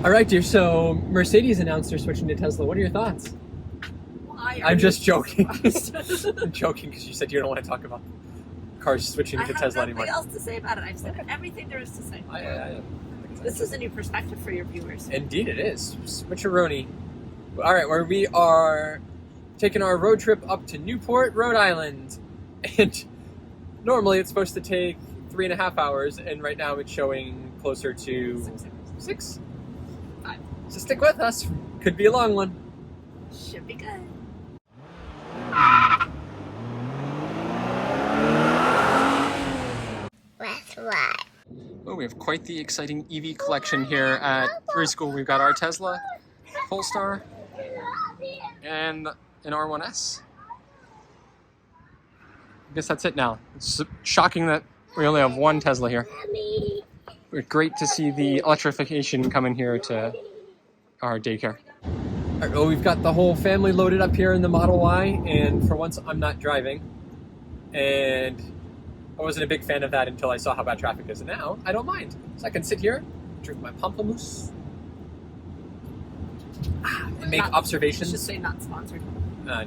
All right, dear. So Mercedes announced they're switching to Tesla. What are your thoughts? Why I'm just joking. I'm joking because you said you don't want to talk about cars switching to Tesla anymore. I have nothing else to say about it. I've said everything there is to say. This is a new perspective for your viewers. Indeed it is. Switcheroni. All right, where we are taking our road trip up to Newport, Rhode Island. And normally it's supposed to take 3.5 hours, and right now it's showing closer to 6. 5. So stick with us. Could be a long one. Should be good. That's right. Oh, we have quite the exciting EV collection here at Preschool. We've got our Tesla, Polestar, and an R1S. I guess that's it now. It's shocking that we only have one Tesla here. It's great to see the electrification coming here to our daycare. All right, well, we've got the whole family loaded up here in the Model Y, and for once I'm not driving. And I wasn't a big fan of that until I saw how bad traffic is. And now I don't mind. So I can sit here, drink my pamplemousse, and make observations. Just say not sponsored. No.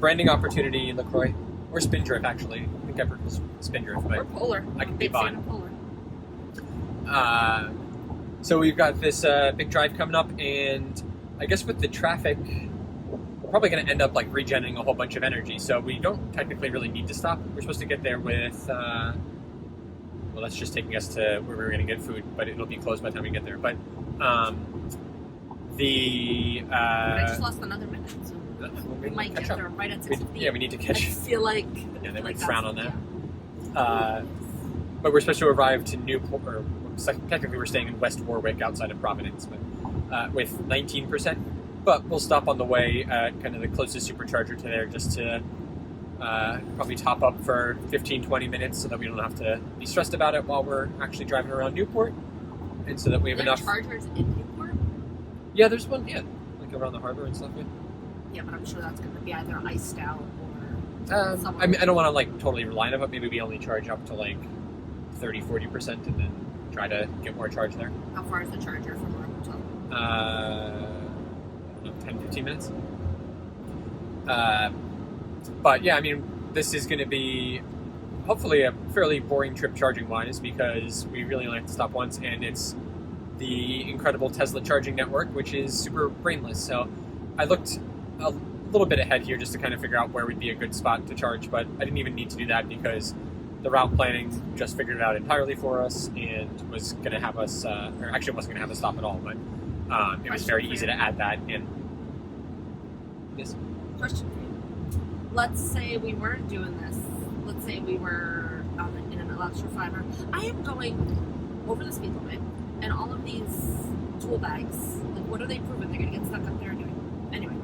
Branding opportunity in LaCroix. Or Spindrift, actually. I think I prefer Spindrift, but Or Polar. I can be Big fan Bond. of Polar. So we've got this big drive coming up, and I guess with the traffic, we're probably going to end up like regenerating a whole bunch of energy. So we don't technically really need to stop. We're supposed to get there with, well, that's just taking us to where we're going to get food, but it'll be closed by the time we get there. But I just lost another minute, so we might get there right at 6:15. Yeah, we need to catch. I feel like They might frown on that. But we're supposed to arrive to Newport, or technically we're staying in West Warwick outside of Providence, but with 19%. But we'll stop on the way at kind of the closest supercharger to there just to probably top up for 15-20 minutes so that we don't have to be stressed about it while we're actually driving around Newport. And so that we have enough. Chargers in Newport? Yeah, there's one, like around the harbor and stuff, yeah. Yeah, but I'm sure that's going to be either iced out or I mean, I don't want to like totally rely on it, but maybe we only charge up to like 30-40% and then try to get more charge there. How far is the charger from our hotel? I don't know, 10-15 minutes. But yeah, I mean, this is going to be hopefully a fairly boring trip charging wise because we really only have to stop once, and it's the incredible Tesla charging network, which is super brainless. So I looked a little bit ahead here just to kind of figure out where would be a good spot to charge, but I didn't even need to do that because the route planning just figured it out entirely for us and was going to have us, or actually wasn't going to have us stop at all, but it was very easy to add that in. Yes? Question for you. Let's say we weren't doing this. Let's say we were in an electrifier. I am going over the speed limit, and all of these tool bags, like what are they proving? They're going to get stuck up there anyway. Anyway,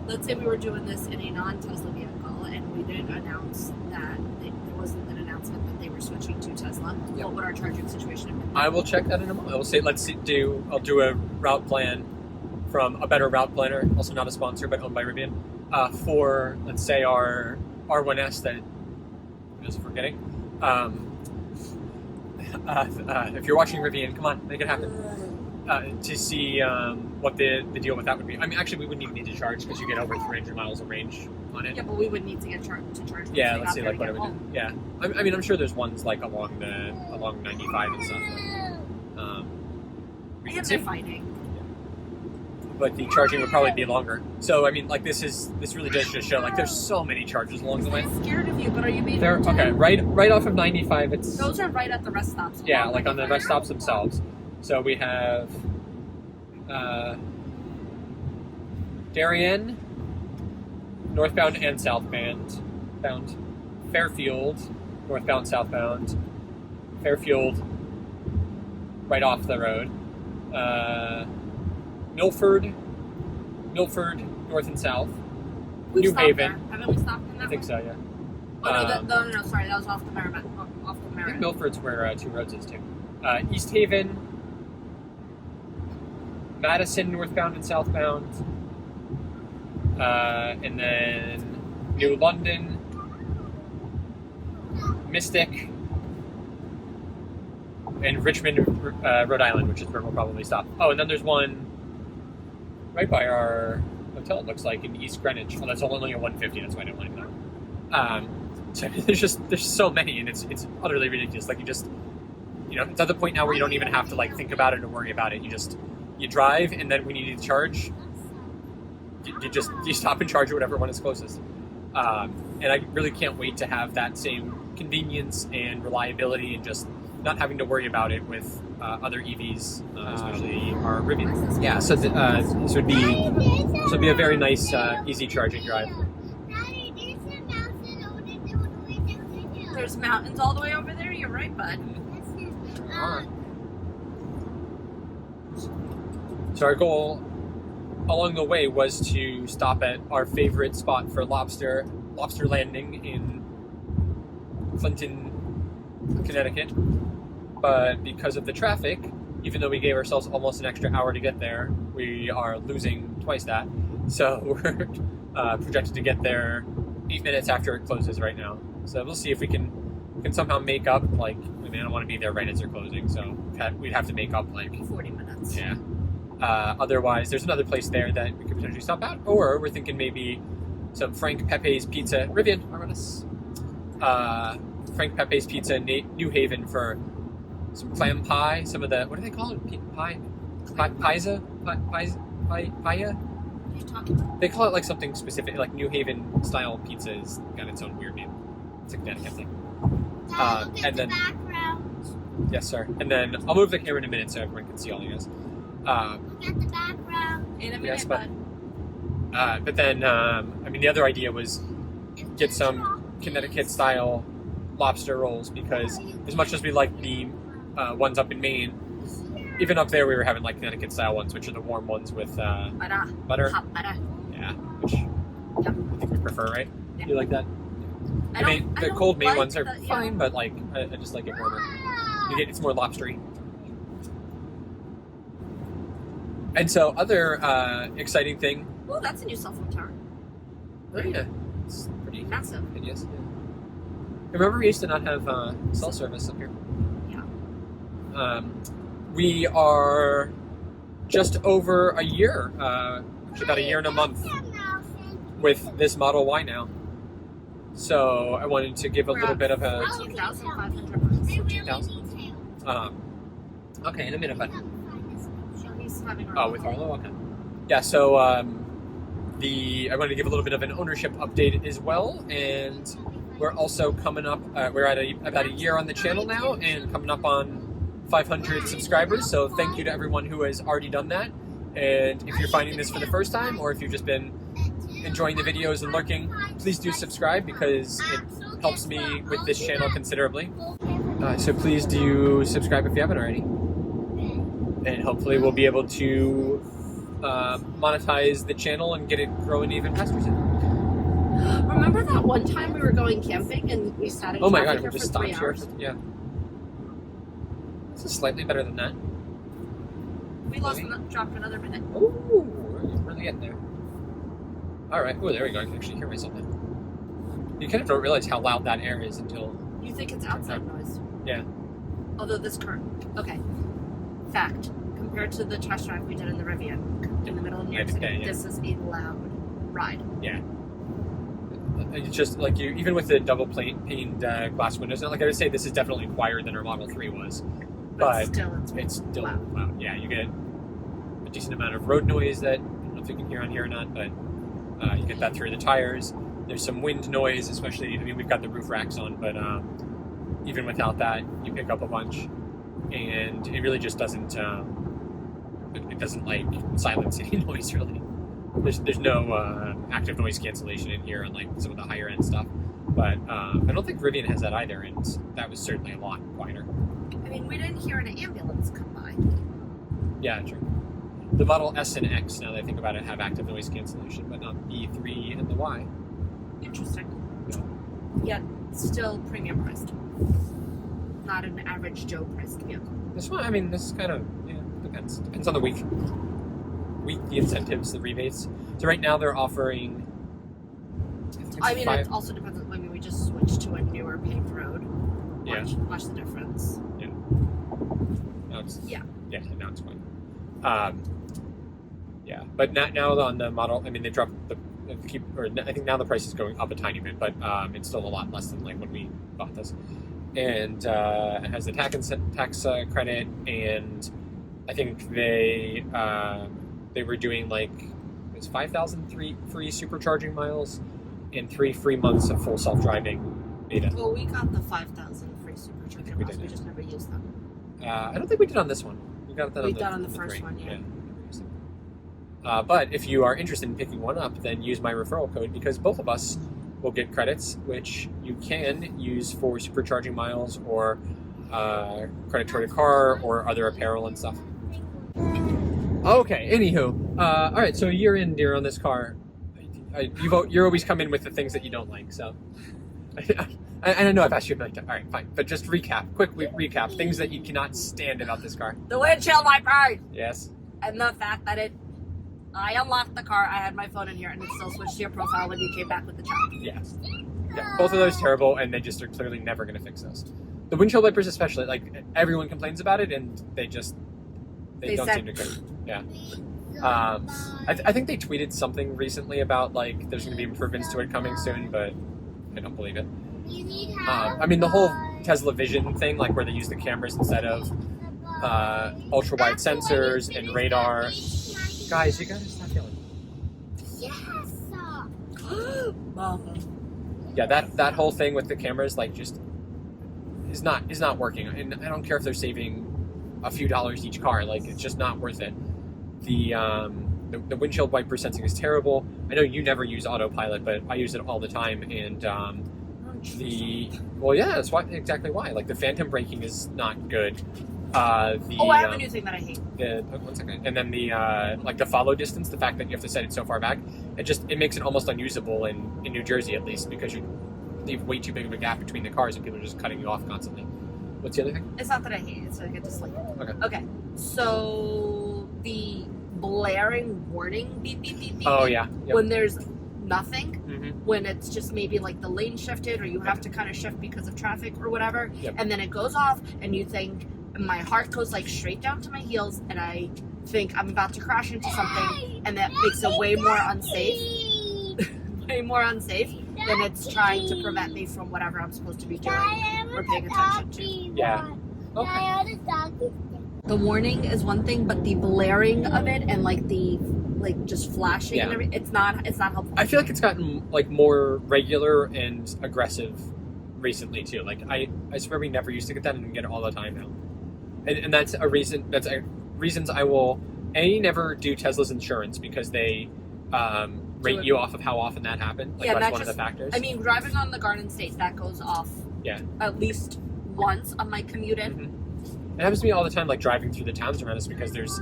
let's say we were doing this in a non-Tesla vehicle, and we didn't announce that there wasn't an announcement that they were switching to Tesla. Yep. What would our charging situation have been? I will check that in a moment. I will say, I'll do a route plan from a better route planner, also not a sponsor, but owned by Rivian, for, let's say, our R1S that I was forgetting. If you're watching Rivian, come on, make it happen. To see what the deal with that would be. I mean, actually, we wouldn't even need to charge because you get over 300 miles of range on it. Yeah, but we would need to get to charge. Yeah, let's see like what it would do. Yeah, I mean, I'm sure there's ones like along 95 and stuff. We can see. Fighting. But the charging would probably be longer. So I mean, like this really does just show like there's so many charges along the way. I'm scared of you, but are you being? They're okay. Right off of 95. It's those are right at the rest stops. Yeah, like on the rest stops themselves. So we have Darien, northbound and southbound. Fairfield, northbound, southbound. Fairfield, right off the road. Milford, north and south. New Haven. Haven't we stopped in that? I think so, yeah. Oh, no, sorry, that was off the Merrimack. I think Milford's where Two Roads is too. East Haven, Madison, northbound and southbound. And then New London, Mystic, in Richmond, Rhode Island, which is where we'll probably stop. Oh, and then there's one right by our hotel, it looks like, in East Greenwich. Oh, that's only a 150, that's why I don't want to go. So there's so many, and it's utterly ridiculous. Like, it's at the point now where you don't even have to like think about it or worry about it. You drive, and then when you need to charge, you stop and charge at whatever one is closest. And I really can't wait to have that same convenience and reliability, and just not having to worry about it with other EVs, especially our Rivian. Yeah, so this would be a very nice, easy charging drive. There's mountains all the way over there. You're right, bud. So our goal along the way was to stop at our favorite spot for lobster landing in Clinton, Connecticut. But because of the traffic, even though we gave ourselves almost an extra hour to get there, we are losing twice that. So we're projected to get there 8 minutes after it closes right now. So we'll see if we can somehow make up, like, I don't want to be there right as they're closing, so we'd have to make up like 40 minutes. Yeah. Otherwise, there's another place there that we could potentially stop at, or we're thinking maybe some Frank Pepe's Pizza. Rivian, around us. Frank Pepe's Pizza in New Haven for some clam pie. Some of the, what do they call it? Pie? Paisa? Paya? What are you talking about? They call it like something specific, like New Haven style pizza has got its own weird name. It's a Connecticut thing. And then, background. yes, sir. And then I'll move the camera in a minute so everyone can see all you guys. Get the background. In a minute, Yes, bud. but then, the other idea was get some Connecticut-style lobster rolls, because as much as we like the ones up in Maine, even up there we were having like Connecticut-style ones, which are the warm ones with butter. Hot butter. Yeah, which I think we prefer, right? Yeah. You like that? The cold Maine ones are fine, but like I just like it warmer. It's more lobstery. And so, other exciting thing. Oh, that's a new cell phone tower. Oh yeah, it's pretty Massive. hideous. Yeah. Remember, we used to not have cell service up here. Yeah. We are just over a year, about a year and a month, with this Model Y now. So I wanted to give a little bit of a 14,500 bucks. 14,000. Okay, in a minute, bud. He's having Oh, with Arlo? Okay. Yeah, so I wanted to give a little bit of an ownership update as well, and we're also coming up, we're at about a year on the channel now, and coming up on 500 subscribers, so thank you to everyone who has already done that. And if you're finding this for the first time, or if you've just been enjoying the videos and lurking, please do subscribe, because it helps me with this channel considerably. So please do subscribe if you haven't already. And hopefully we'll be able to monetize the channel and get it growing even faster soon. Remember that one time we were going camping and we sat in Oh my traffic god, we here just for 3 stopped here. hours? Yeah. This is slightly better than that. We dropped another minute. Ooh, we're really getting there. Alright, oh, there we go. I can actually hear myself now. You kind of don't realize how loud that air is until... You think it's outside noise? Yeah. Although this car... Okay. Fact. Compared to the test drive we did in the Rivian, in the middle of New York City, this is a loud ride. Yeah. It's just like even with the double paned glass windows, like I would say, this is definitely quieter than our Model 3 was. But it's still loud. Yeah, you get a decent amount of road noise that I don't know if you can hear on here or not, but you get that through the tires. There's some wind noise, especially, we've got the roof racks on, but even without that, you pick up a bunch. And it really just doesn't, it doesn't like silence any noise, really. There's no active noise cancellation in here, unlike some of the higher end stuff. But I don't think Rivian has that either, and that was certainly a lot quieter. We didn't hear an ambulance come by. Yeah, true. The Model S and X, now that I think about it, have active noise cancellation, but not the 3 and the Y. Interesting. Yet still premium priced. Not an average Joe priced vehicle. This one, this kind of, depends. Depends on the week. The incentives, the rebates. So right now they're offering... it also depends on, we just switched to a newer paved road. Yeah. Watch the difference. Yeah. it's Yeah. Yeah, now it's fine. Yeah, but now on the model, I mean, they dropped I think now the price is going up a tiny bit, but it's still a lot less than like when we bought this. And it has the tax credit, and I think they were doing like it's 5,000 free supercharging miles and 3 free months of full self-driving data. Well, we got the 5,000 free supercharger miles. We just never used them. I don't think we did on this one. We got that on the first one, yeah. But if you are interested in picking one up, then use my referral code because both of us will get credits, which you can use for supercharging miles or credit toward a car or other apparel and stuff. Okay, anywho. All right, so a year in, dear, on this car. You always come in with the things that you don't like, so... I know I've asked you a million times. All right, fine. But just quick recap. Things that you cannot stand about this car. The windshield wipers! Yes. And the fact that I unlocked the car, I had my phone in here, and it still switched to your profile when you came back with the child. Yes. Yeah, both of those terrible, and they just are clearly never going to fix those. The windshield wipers especially, like, everyone complains about it, and they don't seem to care. Yeah. I think they tweeted something recently about, like, there's going to be improvements to it coming soon, but I don't believe it. I mean, the whole Tesla Vision thing, like, where they use the cameras instead of ultra-wide sensors and radar. Guys, you gotta stop yelling. Yes. Yeah, that whole thing with the cameras, like, just is not working. And I don't care if they're saving a few dollars each car. Like, it's just not worth it. The windshield wiper sensing is terrible. I know you never use Autopilot, but I use it all the time. And that's exactly why. Like, the phantom braking is not good. I have a new thing that I hate. One second. And then the follow distance, the fact that you have to set it so far back, it makes it almost unusable in New Jersey, at least, because you leave way too big of a gap between the cars and people are just cutting you off constantly. What's the other thing? It's not that I hate it, it's that I get dislike it. Okay. So the blaring warning beep beep beep beep. Oh yeah. Yep. When there's nothing, Mm-hmm. when it's just maybe like the lane shifted or you have to kind of shift because of traffic or whatever, and then it goes off and you think, my heart goes like straight down to my heels and I think I'm about to crash into something, and that makes it way more unsafe than it's trying to prevent me from whatever I'm supposed to be doing or paying attention to. Yeah. Okay. The warning is one thing, but the blaring of it and like the just flashing and everything, it's not helpful. I feel like it's gotten like more regular and aggressive recently too. Like I swear we never used to get that, and we get it all the time now. And that's reasons I will never do Tesla's insurance, because they rate you off of how often that happened. Like, that's one of the factors. I mean, driving on the Garden State, that goes off at least once on my commute in. Mm-hmm. It happens to me all the time, like driving through the towns around us, because there's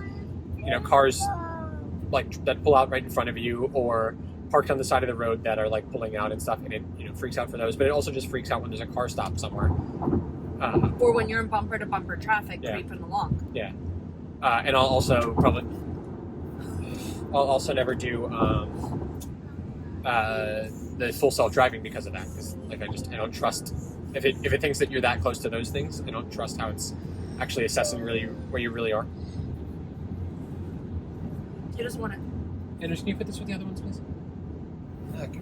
cars like that pull out right in front of you or parked on the side of the road that are like pulling out and stuff, and it freaks out for those. But it also just freaks out when there's a car stop somewhere. Or when you're in bumper-to-bumper traffic creeping along. Yeah. And I'll also never do the full self-driving because of that. Because I don't trust, if it thinks that you're that close to those things, I don't trust how it's actually assessing really where you really are. You just want it. Anders, can you put this with the other ones, please? Okay.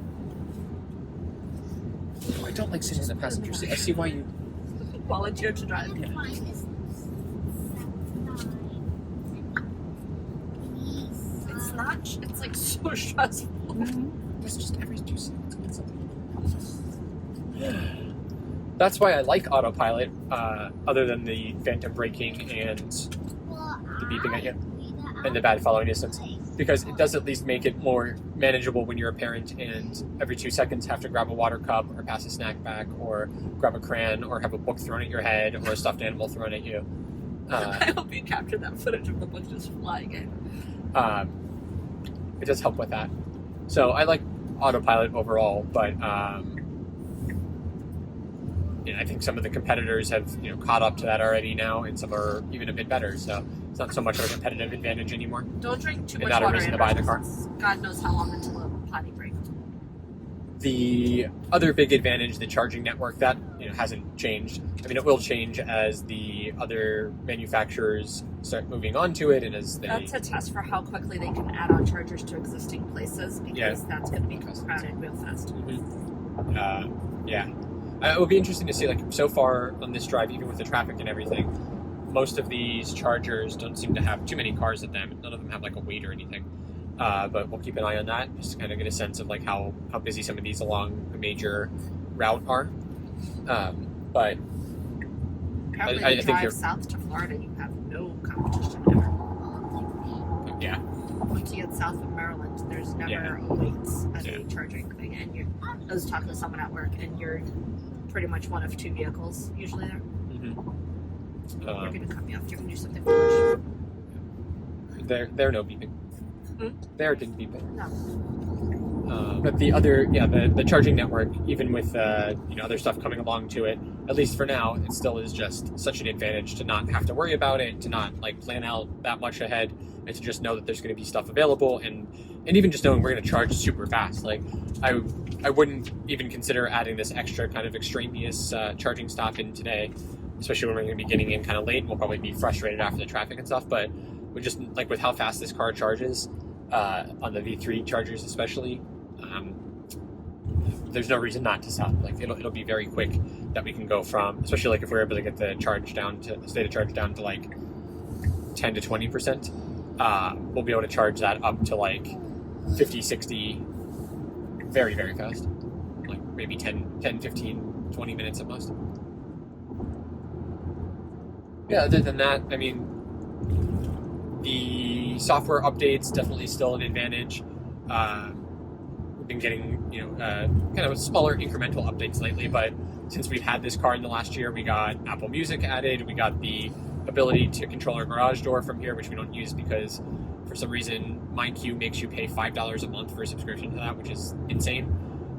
Oh, I don't like sitting in the passenger seat. I see why you volunteer to drive. Yeah. It's not. It's like so stressful. Mm-hmm. It's just every 2 seconds. That's why I like Autopilot, other than the phantom braking and the beeping at you and the bad following distance, because it does at least make it more manageable when you're a parent and every 2 seconds have to grab a water cup or pass a snack back or grab a crayon or have a book thrown at your head or a stuffed animal thrown at you. I hope you captured that footage of the book just flying in. It does help with that. So I like Autopilot overall, but I think some of the competitors have caught up to that already now, and some are even a bit better. So it's not so much of a competitive advantage anymore. Don't drink too much not water. A reason to buy the car. God knows how long until a potty break. The other big advantage, the charging network, that hasn't changed. I mean, it will change as the other manufacturers start moving on to it, and as they... That's a test for how quickly they can add on chargers to existing places, because that's going to be crowded real fast. Mm-hmm. It will be interesting to see, like, so far on this drive, even with the traffic and everything, most of these chargers don't seem to have too many cars at them. None of them have, like, a wait or anything. But we'll keep an eye on that, just to kind of get a sense of like how busy some of these along a major route are. But Probably I think drive south to Florida, you have no competition ever. Yeah. Once you get south of Maryland, there's never a wait at a charging thing. And I was talking to someone at work, and you're pretty much one of 2 vehicles usually there. Mm-hmm. You're going to cut me off. You're going to do something foolish. They're no beeping. There didn't beep it. No. But the other, the charging network, even with other stuff coming along to it, at least for now, it still is just such an advantage to not have to worry about it, to not like plan out that much ahead, and to just know that there's going to be stuff available, and even just knowing we're going to charge super fast. Like I wouldn't even consider adding this extra kind of extraneous charging stop in today, especially when we're going to be getting in kind of late, and we'll probably be frustrated after the traffic and stuff. But we just like with how fast this car charges. On the V3 chargers especially, there's no reason not to stop. Like it'll be very quick that we can go from, especially like if we're able to get the state of charge down to like 10 to 20%, we'll be able to charge that up to like 50, 60 very, very fast. Like maybe 10, 15, 20 minutes at most. Yeah, other than that, I mean, the software updates definitely still an advantage. We've been getting, kind of smaller incremental updates lately, but since we've had this car in the last year, we got Apple Music added. We got the ability to control our garage door from here, which we don't use because for some reason MyQ makes you pay $5 a month for a subscription to that, which is insane.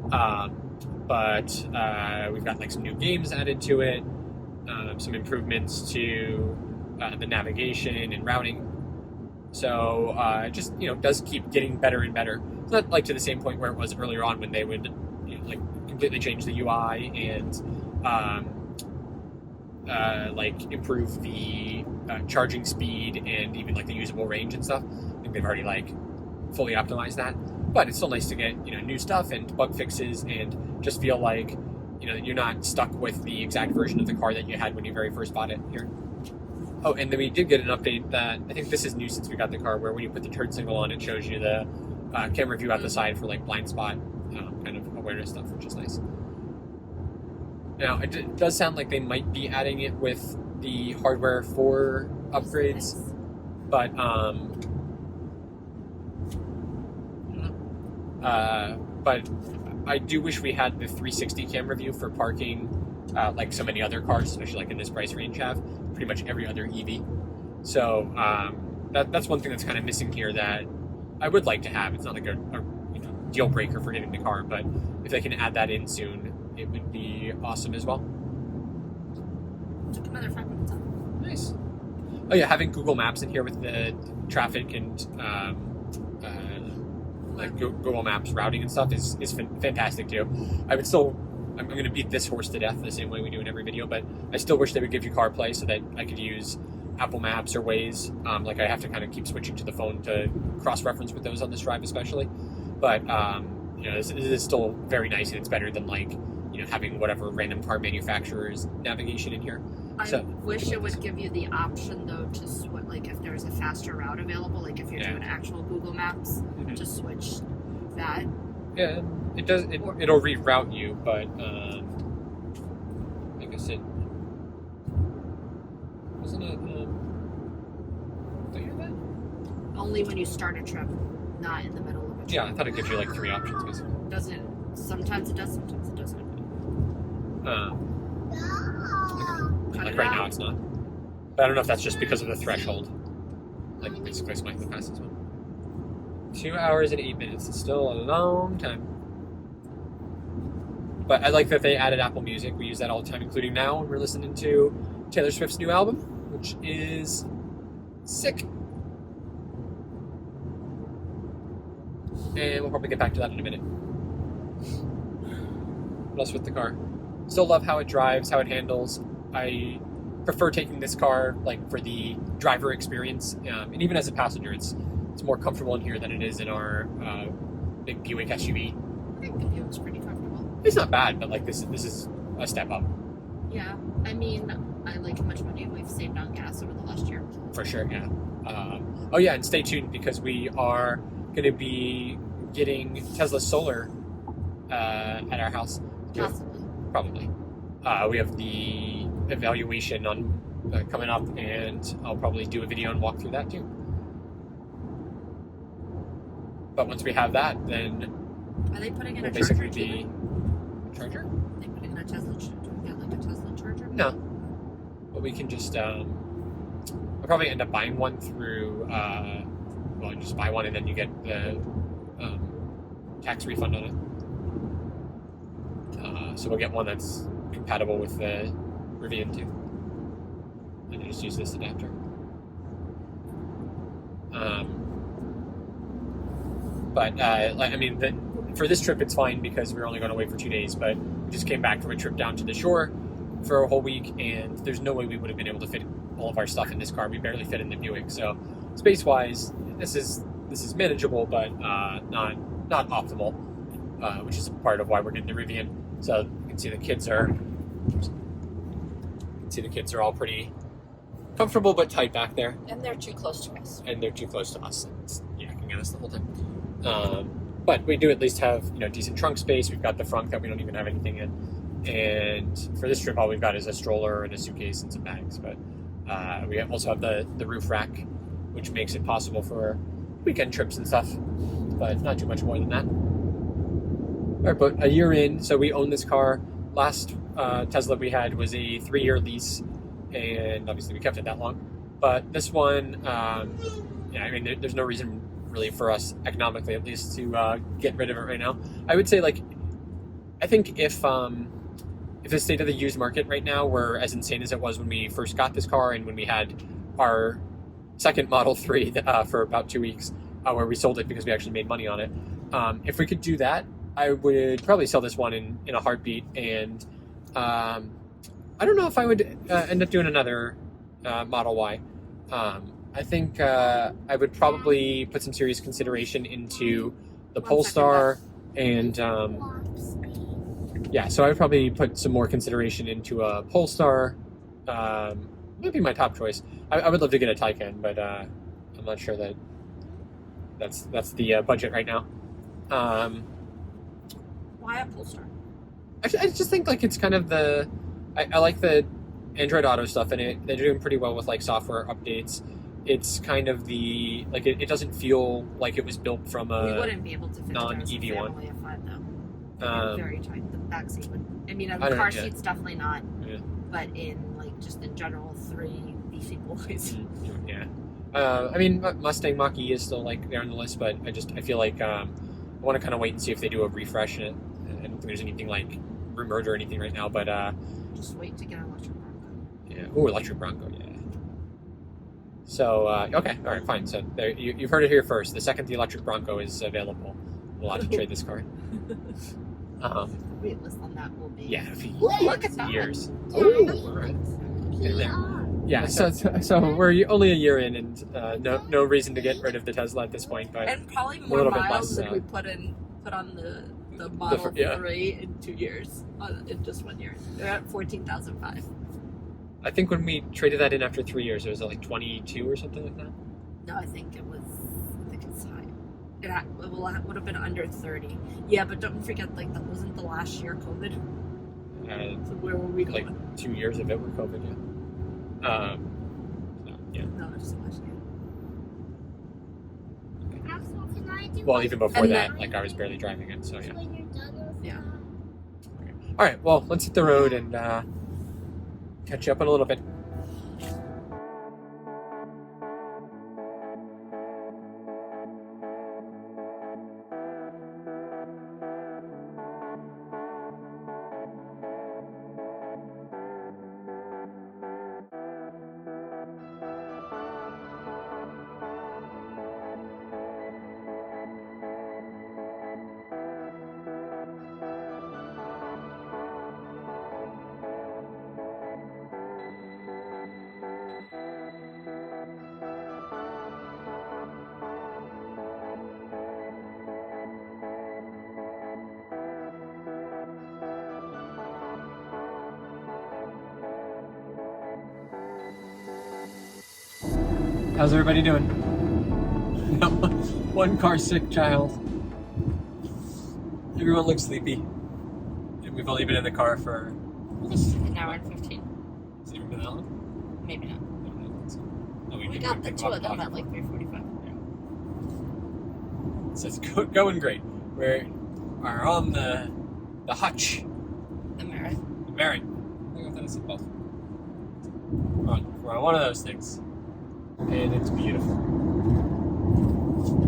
But we've got like some new games added to it, some improvements to the navigation and routing. So it just does keep getting better and better. It's not like to the same point where it was earlier on when they would like completely change the UI and like improve the charging speed and even like the usable range and stuff. I think they've already like fully optimized that. But it's still nice to get new stuff and bug fixes and just feel like you're not stuck with the exact version of the car that you had when you very first bought it here. Oh, and then we did get an update that I think this is new since we got the car, where when you put the turn signal on, it shows you the camera view out the side for like blind spot kind of awareness stuff, which is nice. Now, it does sound like they might be adding it with the hardware 4 upgrades, but I do wish we had the 360 camera view for parking, like so many other cars, especially like in this price range have. Pretty much every other EV. So that's one thing that's kind of missing here that I would like to have. It's not like a deal breaker for getting the car, but if they can add that in soon, it would be awesome as well. Took another 5 minutes off. Nice. Oh yeah, having Google Maps in here with the traffic and like Google Maps routing and stuff is fantastic too. I'm going to beat this horse to death the same way we do in every video, but I still wish they would give you CarPlay so that I could use Apple Maps or Waze. Like I have to kind of keep switching to the phone to cross-reference with those on this drive especially. But, this is still very nice, and it's better than like, having whatever random car manufacturer's navigation in here. I wish it would give you the option though to switch, like if there's a faster route available, like if you're doing actual Google Maps, to switch that. Yeah, it does. It'll reroute you, but I guess it wasn't it. Did you hear that? Only when you start a trip, not in the middle of a trip. Yeah, I thought it gives you like 3 options basically. Doesn't. Sometimes it does. Sometimes it doesn't. Like right now, it's not. But I don't know if that's just because of the threshold. Like basically, it's like the fastest one. 2 hours and 8 minutes. It's still a long time. But I like that they added Apple Music. We use that all the time, including now when we're listening to Taylor Swift's new album, which is sick. And we'll probably get back to that in a minute. What else with the car? Still love how it drives, how it handles. I prefer taking this car like for the driver experience, and even as a passenger, it's more comfortable in here than it is in our big Buick SUV. I think the Buick's pretty comfortable. It's not bad, but like this is a step up Yeah, I mean, I like how much money we've saved on gas over the last year. for sure. Yeah. Oh yeah, and stay tuned because we are going to be getting Tesla Solar at our house. Possibly. Probably. We have the evaluation on coming up, and I'll probably do a video and walk through that too. But once we have that, then Are they putting in we'll a basically charger? be charger. Are they putting in a Tesla? Do we get like a Tesla charger? No, but we can just. I'll probably end up buying one through. Well, you just buy one and then you get the tax refund on it. So we'll get one that's compatible with the Rivian too, and you just use this adapter. But I mean, for this trip it's fine because we're only going to wait for 2 days. But we just came back from a trip down to the shore for a whole week, and there's no way we would have been able to fit all of our stuff in this car. We barely fit in the Buick. So space-wise, this is manageable, but not optimal, which is part of why we're getting the Rivian. So you can see the kids are all pretty comfortable but tight back there. And they're too close to us. And it's yakking at us the whole time. But we do at least have decent trunk space. We've got the front that we don't even have anything in, and for this trip all we've got is a stroller and a suitcase and some bags. But we also have the roof rack, which makes it possible for weekend trips and stuff, but not too much more than that. All right, but a year in, so we own this car. Last Tesla we had was a 3-year lease, and obviously we kept it that long. But this one, I mean, there's no reason really for us, economically at least, to get rid of it right now. I would say, I think if the state of the used market right now were as insane as it was when we first got this car and when we had our second Model 3 for about 2 weeks, where we sold it because we actually made money on it. If we could do that, I would probably sell this one in a heartbeat. And I don't know if I would end up doing another Model Y. I think I would probably put some serious consideration into the Polestar and yeah, so I would probably put some more consideration into a Polestar. Might be my top choice. I would love to get a Taycan, but I'm not sure that that's the budget right now. Why a Polestar? I just think it's kind of I like the Android Auto stuff in it. They're doing pretty well with software updates. It's kind of it doesn't feel like it was built from a We wouldn't be able to fit non-EV one. family of 5 though. Very tight. The back seat would. I mean, the car seat's definitely not. Yeah. But in just in general, 3 beefy boys. Yeah. I mean, Mustang Mach-E is still there on the list, but I feel I want to kind of wait and see if they do a refresh in it. I don't think there's anything rumored or anything right now, but just wait to get an electric Bronco. Yeah. Ooh, electric Bronco. Yeah. So okay, all right, fine. So there, you've heard it here first. The second the electric Bronco is available, we'll have to trade this car. Wait list on that will be. Yeah, look at that. years. Ooh. All right. PR. Yeah, so we're only a year in, and no reason to get rid of the Tesla at this point. But And probably a more little bit miles less, than we put on the Model 3 in 2 years, in just 1 year. They're at 14,005. I think when we traded that in after 3 years, it was 22 or something like that. No, I think it's high. It would have been under 30. Yeah, but don't forget, that wasn't the last year COVID. So where were we going? 2 years of it were COVID, yeah. Yeah. No, just last year. Well, even before And that, I was barely driving it, so yeah. When you're done with Yeah. that. All right, well, let's hit the road and catch you up in a little bit. How's everybody doing? No, one car sick child. Everyone looks sleepy. And we've only been in the car for An hour and 15. Has it even been that long? Maybe not. No, I don't think so. No, We didn't got the pick two up of them off- at like 3:45. So it's going great. We are on the hutch. The Merit. The Merit. I think I've done it both. We're on one of those things. And it's beautiful.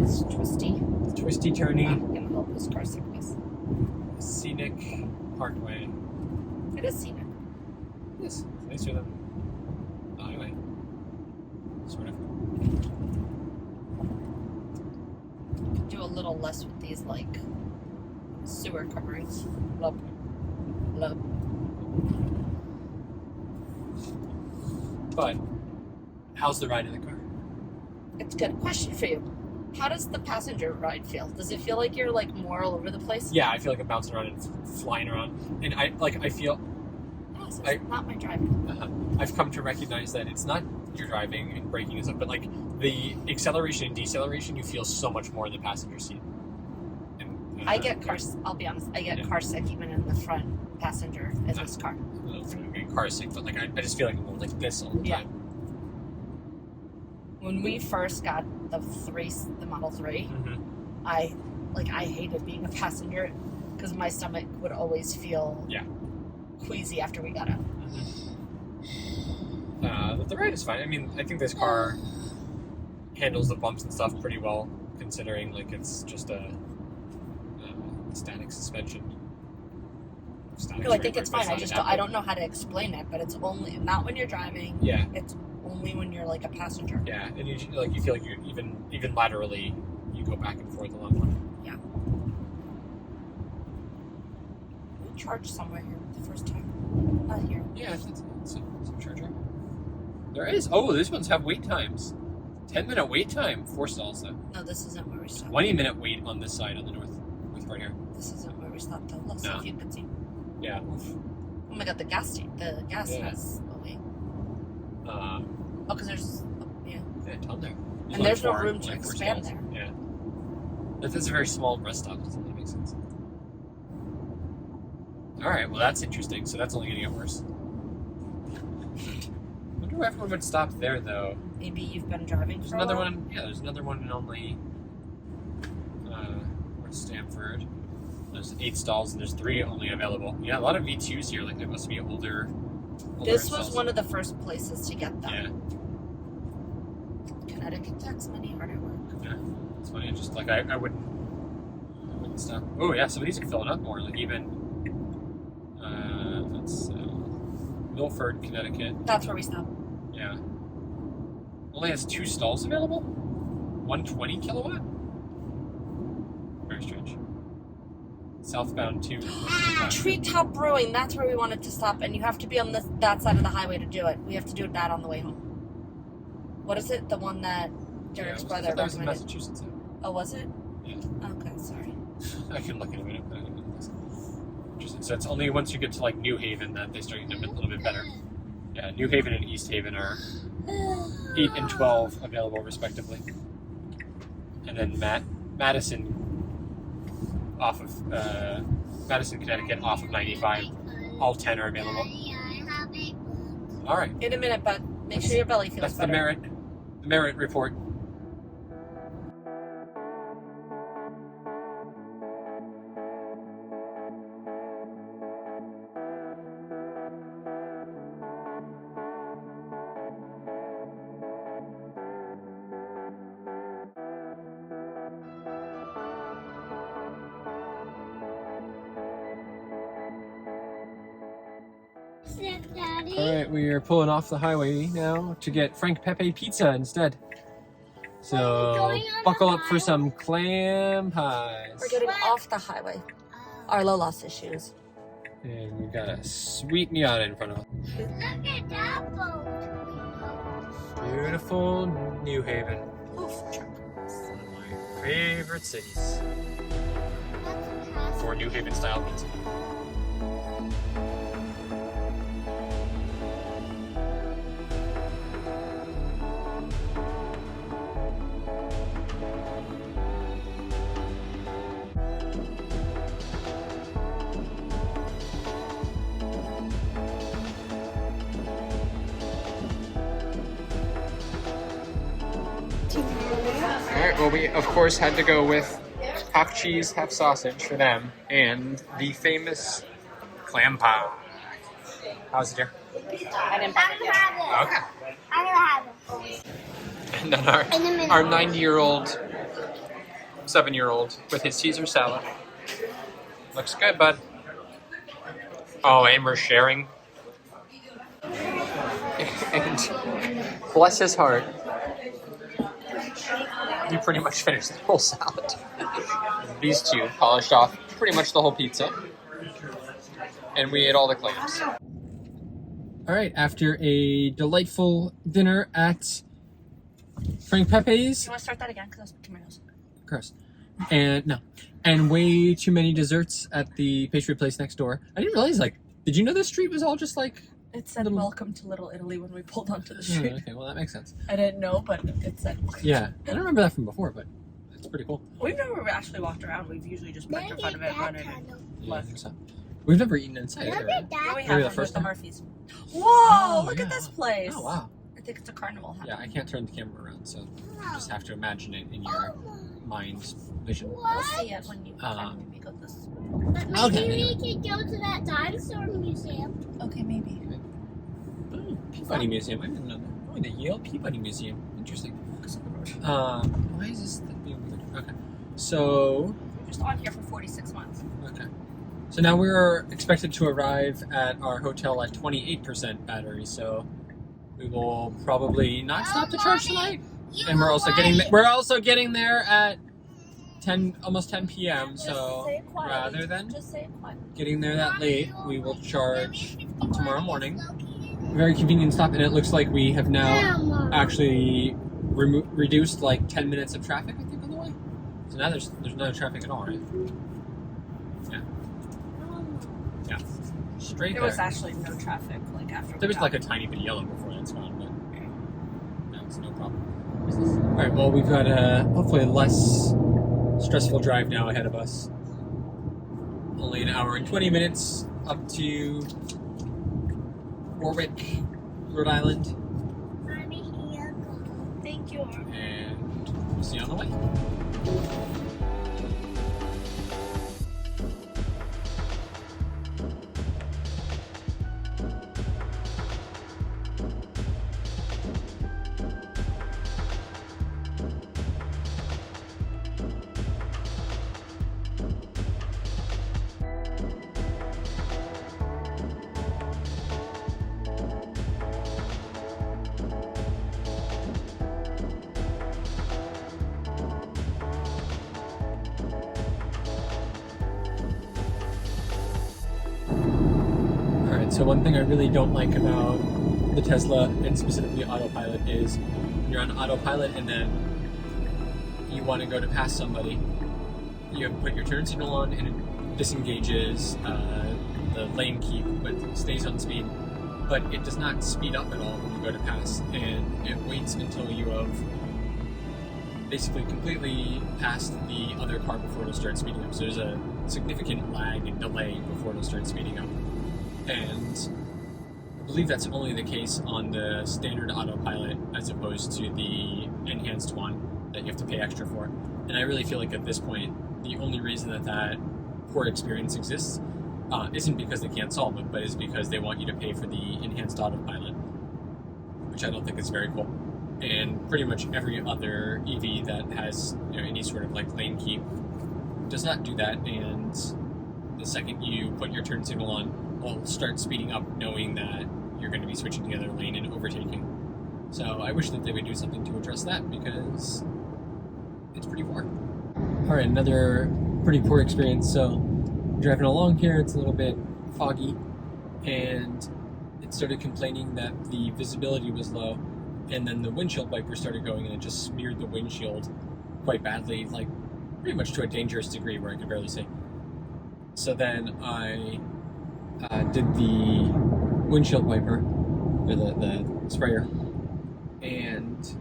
It's twisty. It's twisty, turny, Not gonna help with car sickness. scenic parkway. It is scenic. Yes, it's nicer than the highway. Sort of. Could do a little less with these like sewer coverings. Love. But how's the ride in the car? It's good. Question for you. How does the passenger ride feel? Does it feel like you're like more all over the place? Yeah, I feel like I'm bouncing around and flying around, and I feel No, this is I- not my driving. I've come to recognize that it's not your driving and braking and stuff, but like the acceleration and deceleration, you feel so much more in the passenger seat. And, I get car. I'll be honest. I get Yeah. car sick even in the front passenger in this car. I'm getting car sick, but like I just feel like I'm going like this all the Yeah. time. When we first got the Model 3, Mm-hmm. I hated being a passenger because my stomach would always feel queasy after we got out. But the ride is fine. I mean, I think this car handles the bumps and stuff pretty well, considering like it's just a static suspension. Static No, I think it's straight, fine. but I don't know how to explain it, but it's only not when you're driving. Yeah. It's only when you're like a passenger. Yeah, and you feel like you even laterally you go back and forth a lot more. Yeah. We charged somewhere here the first time. Not here. Yeah, it's a charger. There is. Oh, these ones have wait times. 10-minute wait time. 4 stalls though. No, this isn't where we stopped. 20-minute wait on this side on the north part here. This isn't where we stopped though. Let's see No. if you can see. Yeah. Oh my god, the gas Yeah. has a wait. Uh, Oh, because there's yeah, a ton there. And there's no four- room to only 4 expand stalls. there. Yeah. That's a very small rest stop. Doesn't really make sense. All right. Well, that's interesting. So that's only going to get worse. I wonder why everyone would stop there though. Maybe you've been driving There's for another a while? one. Yeah, there's another one in only where's Stamford. There's 8 stalls and there's 3 only available. Yeah, a lot of V2s here. Like they must be older. This was one of the first places to get them. Yeah, Connecticut tax money, harder work. it's funny. Just like I wouldn't stop. Oh yeah, some of these are filling up more. Like even that's Milford, Connecticut. That's where we stopped. Yeah, only has 2 stalls available. 120 kilowatt. Very strange. Southbound 2. Treetop Brewing, that's where we wanted to stop, and you have to be on that side of the highway to do it. We have to do that on the way home. What is it? The one that Derek's brother that was in recommended? Massachusetts. Oh, was it? Yeah. Okay, sorry. I can look in a minute, but I don't know this. Interesting. So it's only once you get to like New Haven that they start getting a little bit better. Yeah, New Haven and East Haven are 8 and 12 available respectively. And then Madison off of Madison, Connecticut off of 95. All 10 are available. All right. In a minute, but make sure your belly feels That's better. the merit report. Daddy. All right, we are pulling off the highway now to get Frank Pepe pizza instead. So Going on buckle the up for some clam pies. We're getting off the highway. Arlo lost his shoes. And we've got a sweet Miata in front of us. Look at that boat. Beautiful New Haven. Oof, truck. One of my favorite cities That's for New Haven style pizza. Alright, well, we of course had to go with half cheese, half sausage for them, and the famous clam pie. How's it, dear? I didn't I'm gonna have it. Okay. I'm gonna have it. And then our 90-year-old, 7-year-old with his Caesar salad. Looks good, bud. Oh, and we're sharing. And bless his heart, he pretty much finished the whole salad. These two polished off pretty much the whole pizza. And we ate all the clams. Alright, after a delightful dinner at Frank Pepe's. You want to start that again? Because that's tomatoes. Gross. And way too many desserts at the pastry place next door. I didn't realize, did you know this street was all just It said welcome to Little Italy when we pulled onto the Oh, street. okay, well that makes sense. I didn't know, but it said. Yeah, I don't remember that from before, but it's pretty cool. We've never actually walked around. We've usually just parked in front of it, run it, and Yeah, I think so. We've never eaten inside either. Right? yeah, we Maybe have the one first with the time? Murphys. Whoa! Oh, Look yeah. at this place. Oh wow. I think it's a carnival. Yeah, I can't turn the camera around, so you just have to imagine it in your mind's vision. We'll see it when you maybe go this. But maybe Okay. we could go to that dinosaur museum. Okay, maybe. Peabody Museum. I didn't know that. Oh, the Yale Peabody Museum. Interesting. Why is this thing being weird? Okay. So, We're just on here for 46 months. okay. So now we're expected to arrive at our hotel at 28% battery, so we will probably not stop to charge tonight. And we're also getting there at almost 10 p.m. So rather than Just say it quiet. getting there that late, we will charge tomorrow morning. Very convenient stop, and it looks like we have now actually reduced 10 minutes of traffic, I think, on the way. So now there's no traffic at all, right? Yeah. Straight There there. was actually no traffic after. There was a tiny bit of yellow before that's gone, but no, it's no problem. Alright, well, we've got hopefully a less stressful drive now ahead of us. Only an hour and 20 minutes up to Warwick, Rhode Island, Mommy, here go. Thank you. and we'll see you on the way. So one thing I really don't like about the Tesla, and specifically Autopilot, is you're on Autopilot and then you want to go to pass somebody. You put your turn signal on and it disengages the lane keep, but stays on speed. But it does not speed up at all when you go to pass, and it waits until you have basically completely passed the other car before it'll start speeding up. So there's a significant lag and delay before it'll start speeding up. And I believe that's only the case on the standard Autopilot as opposed to the enhanced one that you have to pay extra for. And I really feel like at this point, the only reason that poor experience exists isn't because they can't solve it, but is because they want you to pay for the enhanced Autopilot, which I don't think is very cool. And pretty much every other EV that has any sort of lane keep does not do that, and the second you put your turn signal on, will start speeding up knowing that you're going to be switching to the other lane and overtaking. So I wish that they would do something to address that, because it's pretty poor. Alright, another pretty poor experience. So driving along here, it's a little bit foggy, and it started complaining that the visibility was low, and then the windshield wiper started going and it just smeared the windshield quite badly, pretty much to a dangerous degree where I could barely see. So then I did the windshield wiper, or the sprayer, and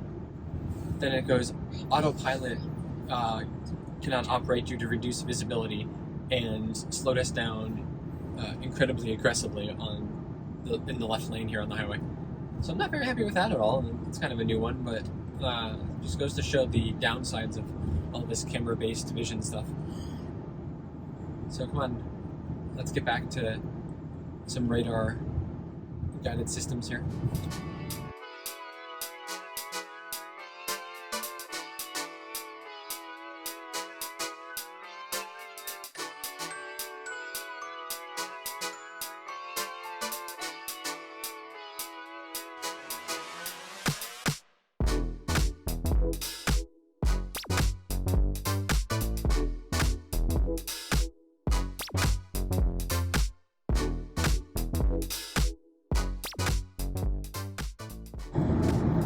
then it goes, Autopilot cannot operate due to reduced visibility, and slowed us down incredibly aggressively in the left lane here on the highway. So I'm not very happy with that at all. It's kind of a new one, but Just goes to show the downsides of all this camera-based vision stuff. So come on, let's get back to some radar guided systems here.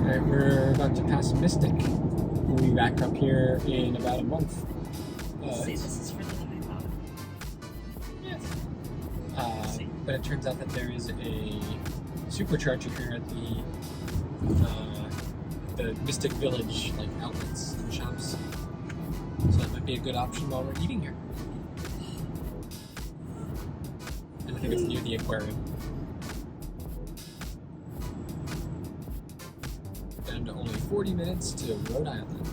Alright, we're about to pass Mystic. We'll be back up here in about a month. See, this is further than I thought. But it turns out that there is a supercharger here at the Mystic Village, like outlets and shops. So that might be a good option while we're eating here. And I think it's near the aquarium. Down to only 40 minutes to Rhode Island.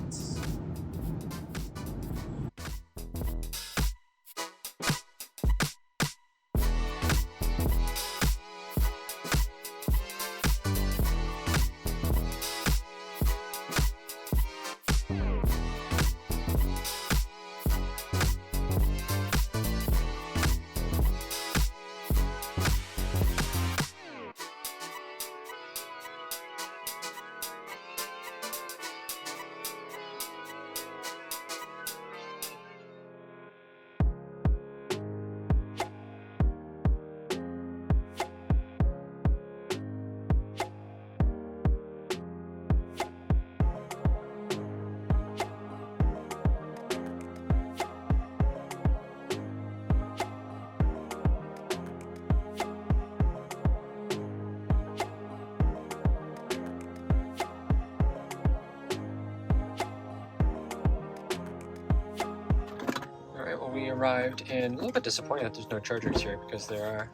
We arrived, and a little bit disappointed that there's no chargers here because there are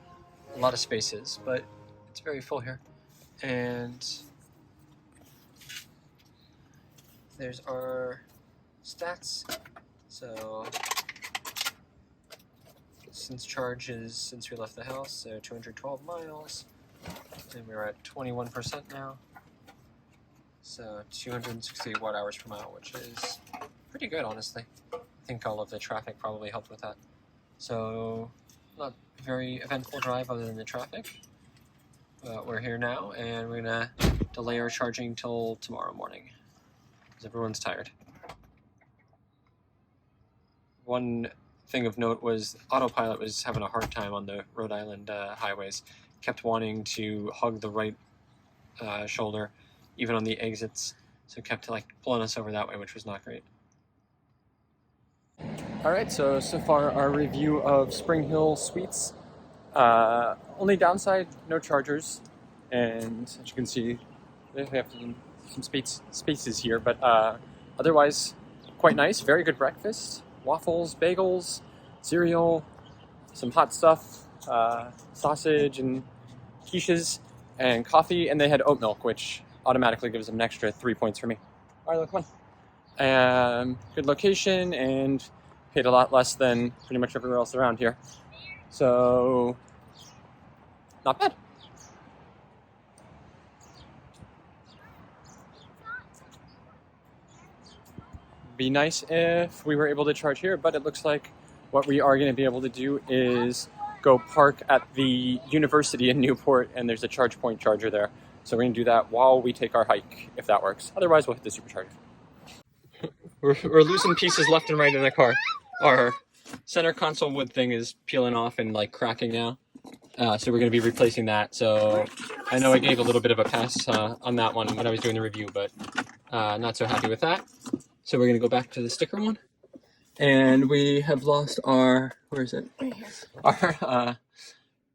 a lot of spaces, but it's very full here. And there's our stats. So since we left the house, so 212 miles, and we're at 21% now. So 268 watt hours per mile, which is pretty good, honestly. I think all of the traffic probably helped with that. So, not a very eventful drive other than the traffic. But we're here now, and we're gonna delay our charging till tomorrow morning, because everyone's tired. One thing of note was Autopilot was having a hard time on the Rhode Island highways. Kept wanting to hug the right shoulder, even on the exits, so kept like pulling us over that way, which was not great. Alright, so far our review of Spring Hill Suites. Only downside, no chargers, and as you can see, we have some spaces here, but otherwise quite nice. Very good breakfast, waffles, bagels, cereal, some hot stuff, sausage and quiches, and coffee, and they had oat milk, which automatically gives them an extra 3 points for me. Alright, come on. Good location, and paid a lot less than pretty much everywhere else around here. So, not bad. Be nice if we were able to charge here, but it looks like what we are going to be able to do is go park at the university in Newport, and there's a ChargePoint charger there. So we're going to do that while we take our hike, if that works. Otherwise, we'll hit the supercharger. We're losing pieces left and right in the car. Our center console wood thing is peeling off and like cracking now. So we're going to be replacing that. So I know I gave a little bit of a pass on that one when I was doing the review, but not so happy with that. So we're going to go back to the sticker one. And we have lost our, where is it? Right here.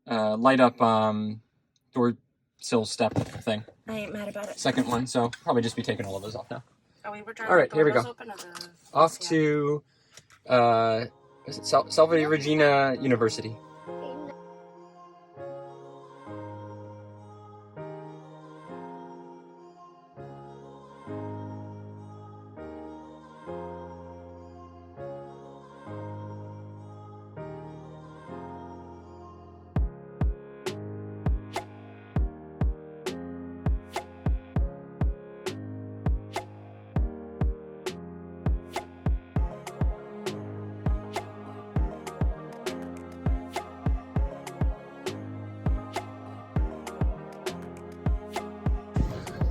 Our light up door sill step thing. I ain't mad about it. Second one, so probably just be taking all of those off now. Oh, we were driving. All right, here we go. Open or the... Off to is it Salve Regina University.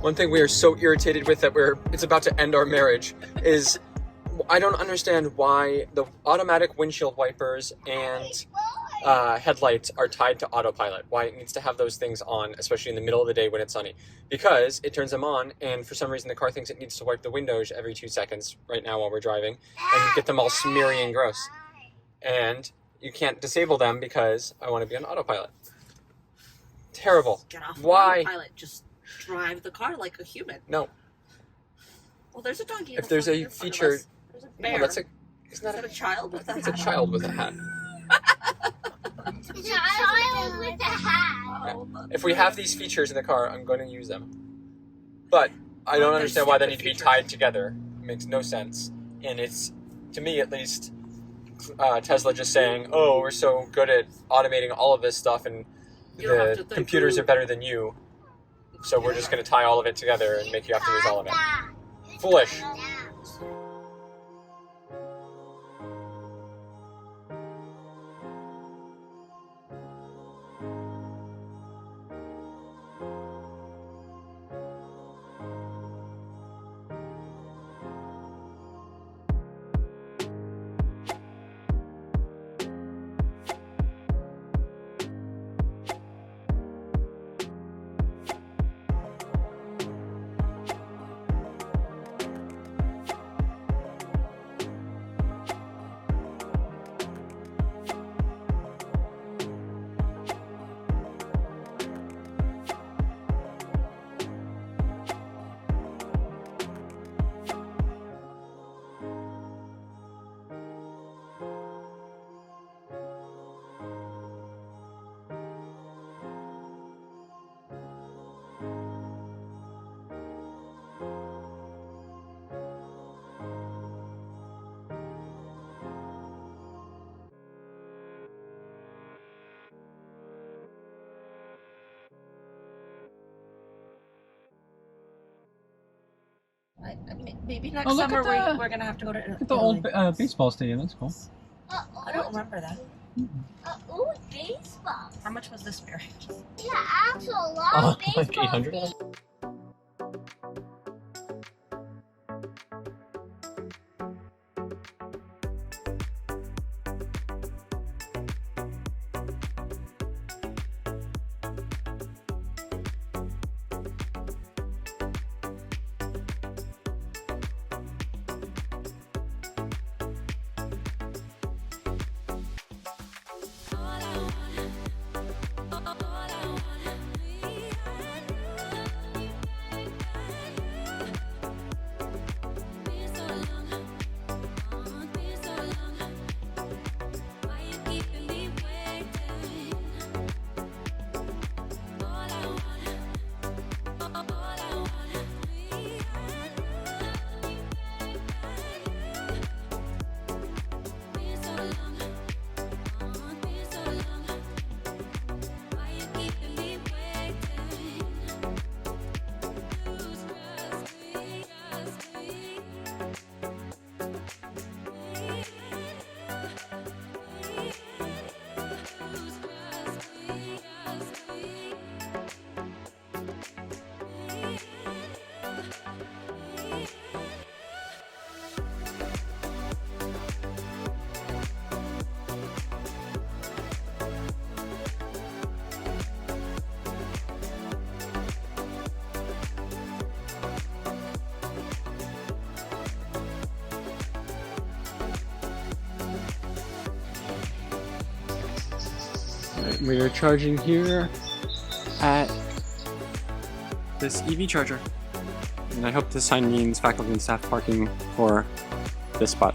One thing we are so irritated with that it's about to end our marriage is I don't understand why the automatic windshield wipers and headlights are tied to autopilot. Why it needs to have those things on, especially in the middle of the day when it's sunny. Because it turns them on, and for some reason the car thinks it needs to wipe the windows every 2 seconds right now while we're driving, and get them all smeary and gross. And you can't disable them because I want to be on autopilot. Terrible. Get off Why? autopilot. Just drive the car like a human. No. Well, there's a doggy. If there's a feature, there's a bear. no, isn't Is that a child with a hat? It's a child with a hat. The child with the hat. Oh, If we have these features in the car, I'm going to use them. But I don't understand why they need to be tied together. It makes no sense. And it's, to me at least, Tesla just saying, oh, we're so good at automating all of this stuff and the computers are better than you. So we're just going to tie all of it together and make you have to use all of it. Foolish. Maybe next look summer at the- we're gonna have to go to Look at the old baseball stadium. That's cool. I don't remember that. Ooh, baseball. How much was this beer? Yeah, actually, a lot of baseball. Like 800? We are charging here at this EV charger. And I hope this sign means faculty and staff parking for this spot.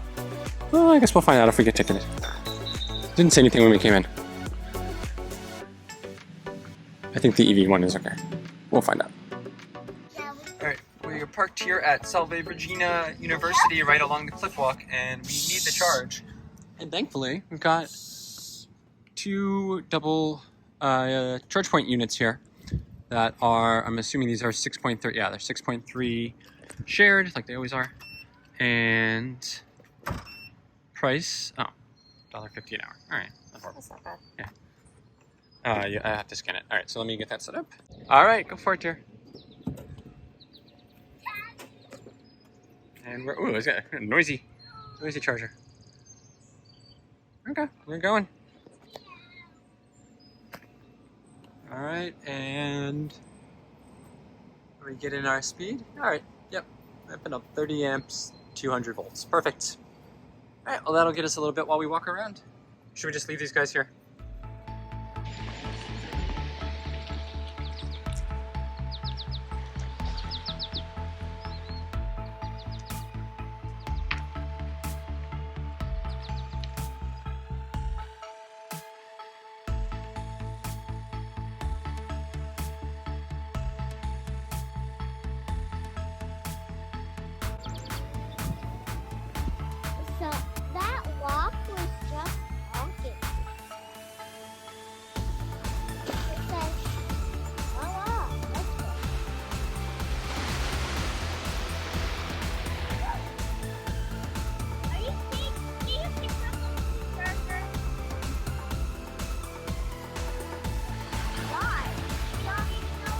Well, I guess we'll find out if we get ticketed. Didn't say anything when we came in. I think the EV one is okay. We'll find out. Alright, we are parked here at Salve Regina University right along the cliff walk, and we need the charge. And thankfully, we've got 2 double ChargePoint units here that are, I'm assuming these are 6.3, yeah, they're 6.3 shared, like they always are. And price, oh, $1.50 an hour. Alright, That's not bad. Yeah, I have to scan it. Alright, so let me get that set up. Alright, go for it, dear. And we're, ooh, it's got a noisy charger. Okay, we're going. All right, and we get in our speed. All right, yep, ramping up 30 amps, 200 volts. Perfect. All right, well, that'll get us a little bit while we walk around. Should we just leave these guys here? So that walk was just walking. It says, oh wow, let's go. Are you seeing? Do you pick up the burger? Why? You don't even know.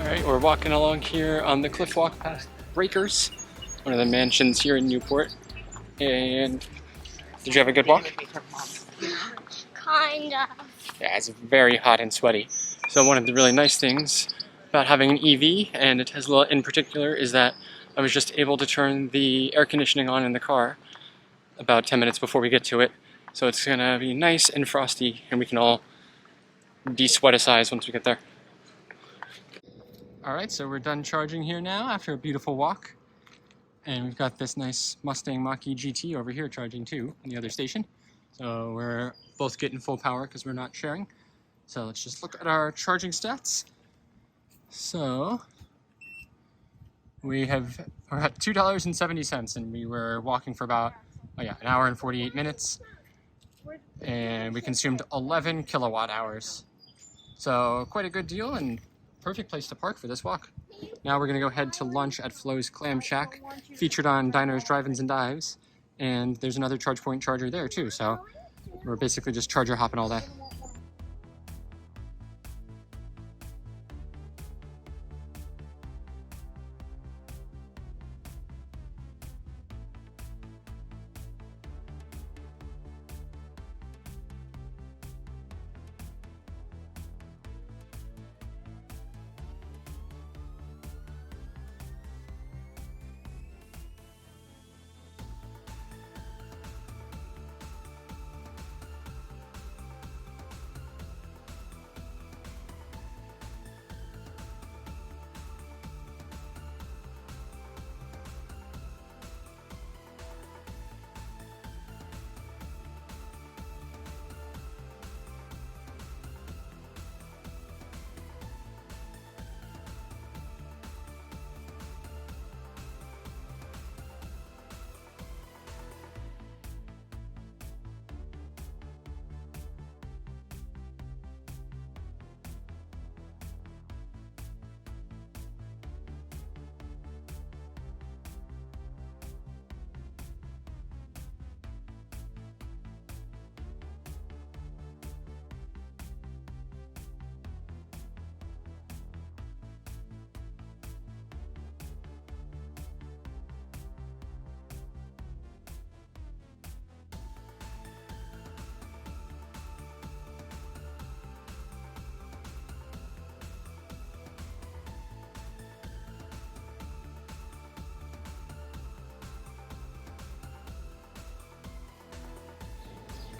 Alright, we're walking along here on the cliff walk past Breakers, one of the mansions here in Newport. And did you have a good walk? Kinda. Yeah, it's very hot and sweaty. So one of the really nice things about having an EV, and a Tesla in particular, is that I was just able to turn the air conditioning on in the car about 10 minutes before we get to it. So it's gonna be nice and frosty, and we can all de-sweaticize once we get there. Alright, so we're done charging here now after a beautiful walk. And we've got this nice Mustang Mach-E GT over here charging too on the other station. So we're both getting full power because we're not sharing. So let's just look at our charging stats. So we're at $2.70 and we were walking for about an hour and 48 minutes. And we consumed 11 kilowatt hours. So quite a good deal and perfect place to park for this walk. Now we're gonna go head to lunch at Flo's Clam Shack, featured on Diners, Drive-Ins, and Dives. And there's another ChargePoint charger there too, so we're basically just charger hopping all day.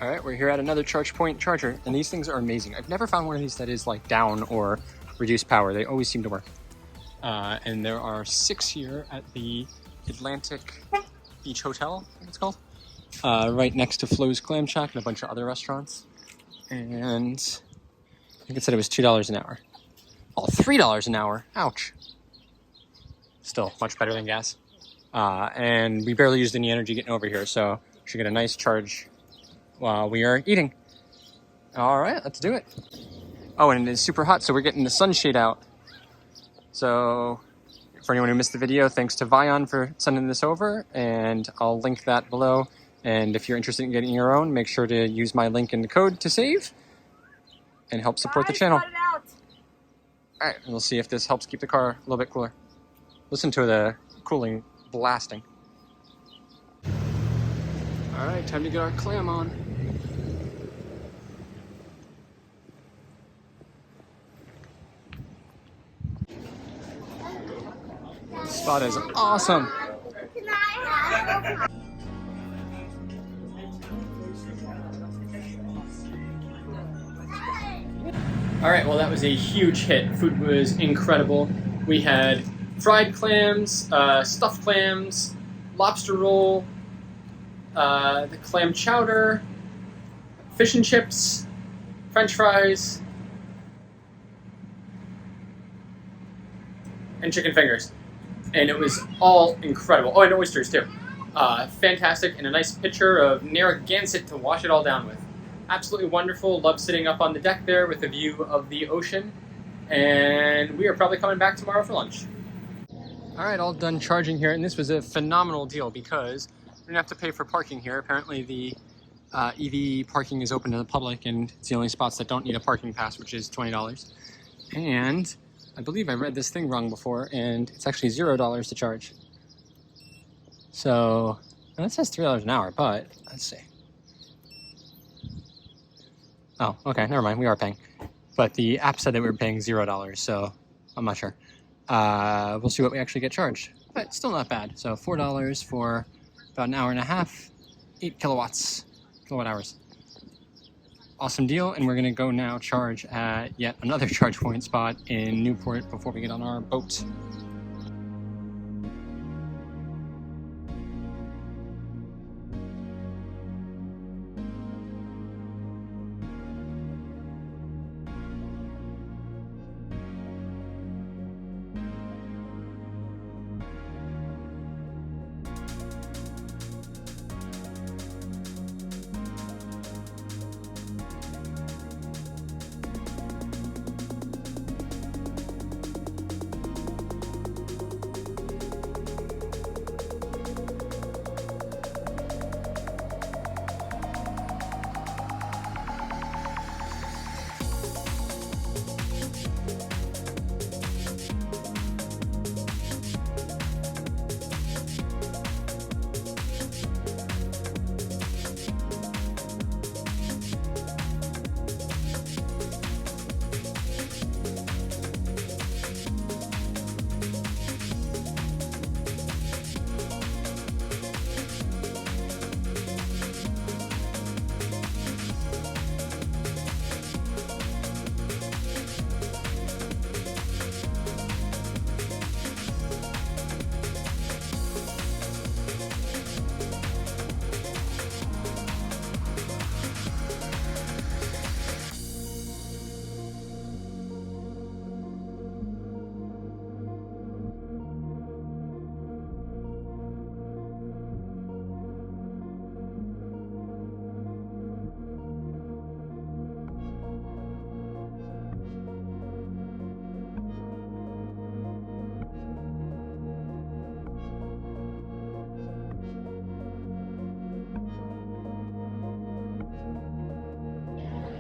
All right, we're here at another ChargePoint charger, and these things are amazing. I've never found one of these that is like down or reduced power. They always seem to work. And there are 6 here at the Atlantic Beach Hotel, I think it's called, right next to Flo's Clam Shack and a bunch of other restaurants. And I think it said it was $2 an hour. Oh, $3 an hour. Ouch. Still much better than gas. And we barely used any energy getting over here, so we should get a nice charge while we are eating. All right, let's do it. Oh, and it's super hot, so we're getting the sunshade out. So for anyone who missed the video, thanks to Vion for sending this over, and I'll link that below. And if you're interested in getting your own, make sure to use my link in the code to save. and help support the channel. All right, we'll see if this helps keep the car a little bit cooler. Listen to the cooling blasting. All right, time to get our Clam on. This spot is awesome. Can I have? All right, well, that was a huge hit. Food was incredible. We had fried clams, stuffed clams, lobster roll, the clam chowder, fish and chips, French fries, and chicken fingers. And it was all incredible. Oh, and oysters too. Fantastic, and a nice pitcher of Narragansett to wash it all down with. Absolutely wonderful. Love sitting up on the deck there with a view of the ocean. And we are probably coming back tomorrow for lunch. All right, all done charging here, and this was a phenomenal deal because we didn't have to pay for parking here. Apparently the EV parking is open to the public, and it's the only spots that don't need a parking pass, which is $20. And I believe I read this thing wrong before, and it's actually $0 to charge. So, and it says $3 an hour, but let's see. Oh, okay, never mind, we are paying. But the app said that we were paying $0, so I'm not sure. We'll see what we actually get charged, but still not bad. So $4 for about an hour and a half, 8 kilowatt hours. Awesome deal, and we're gonna go now charge at yet another ChargePoint spot in Newport before we get on our boat.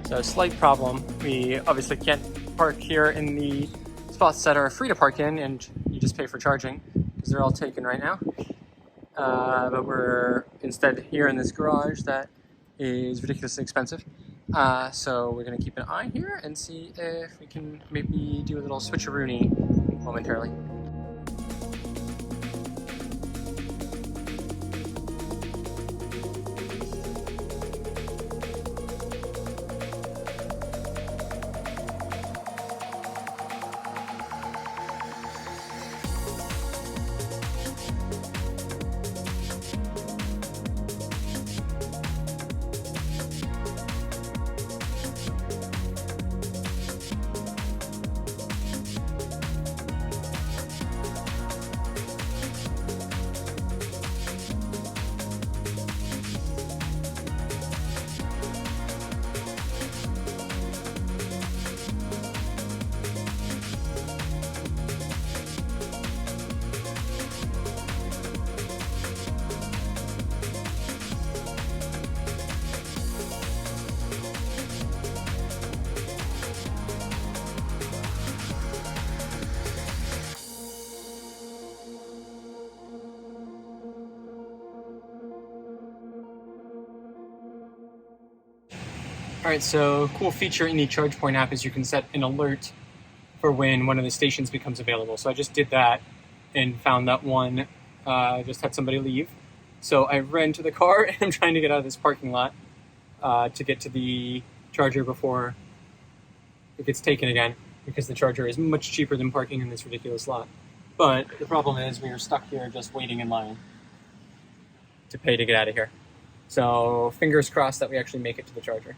So a slight problem. We obviously can't park here in the spots that are free to park in, and you just pay for charging because they're all taken right now. But we're instead here in this garage that is ridiculously expensive. So we're gonna keep an eye here and see if we can maybe do a little switcheroony momentarily. Alright, so cool feature in the ChargePoint app is you can set an alert for when one of the stations becomes available. So I just did that and found that one just had somebody leave. So I ran to the car and I'm trying to get out of this parking lot to get to the charger before it gets taken again, because the charger is much cheaper than parking in this ridiculous lot. But the problem is we are stuck here just waiting in line to pay to get out of here. So fingers crossed that we actually make it to the charger.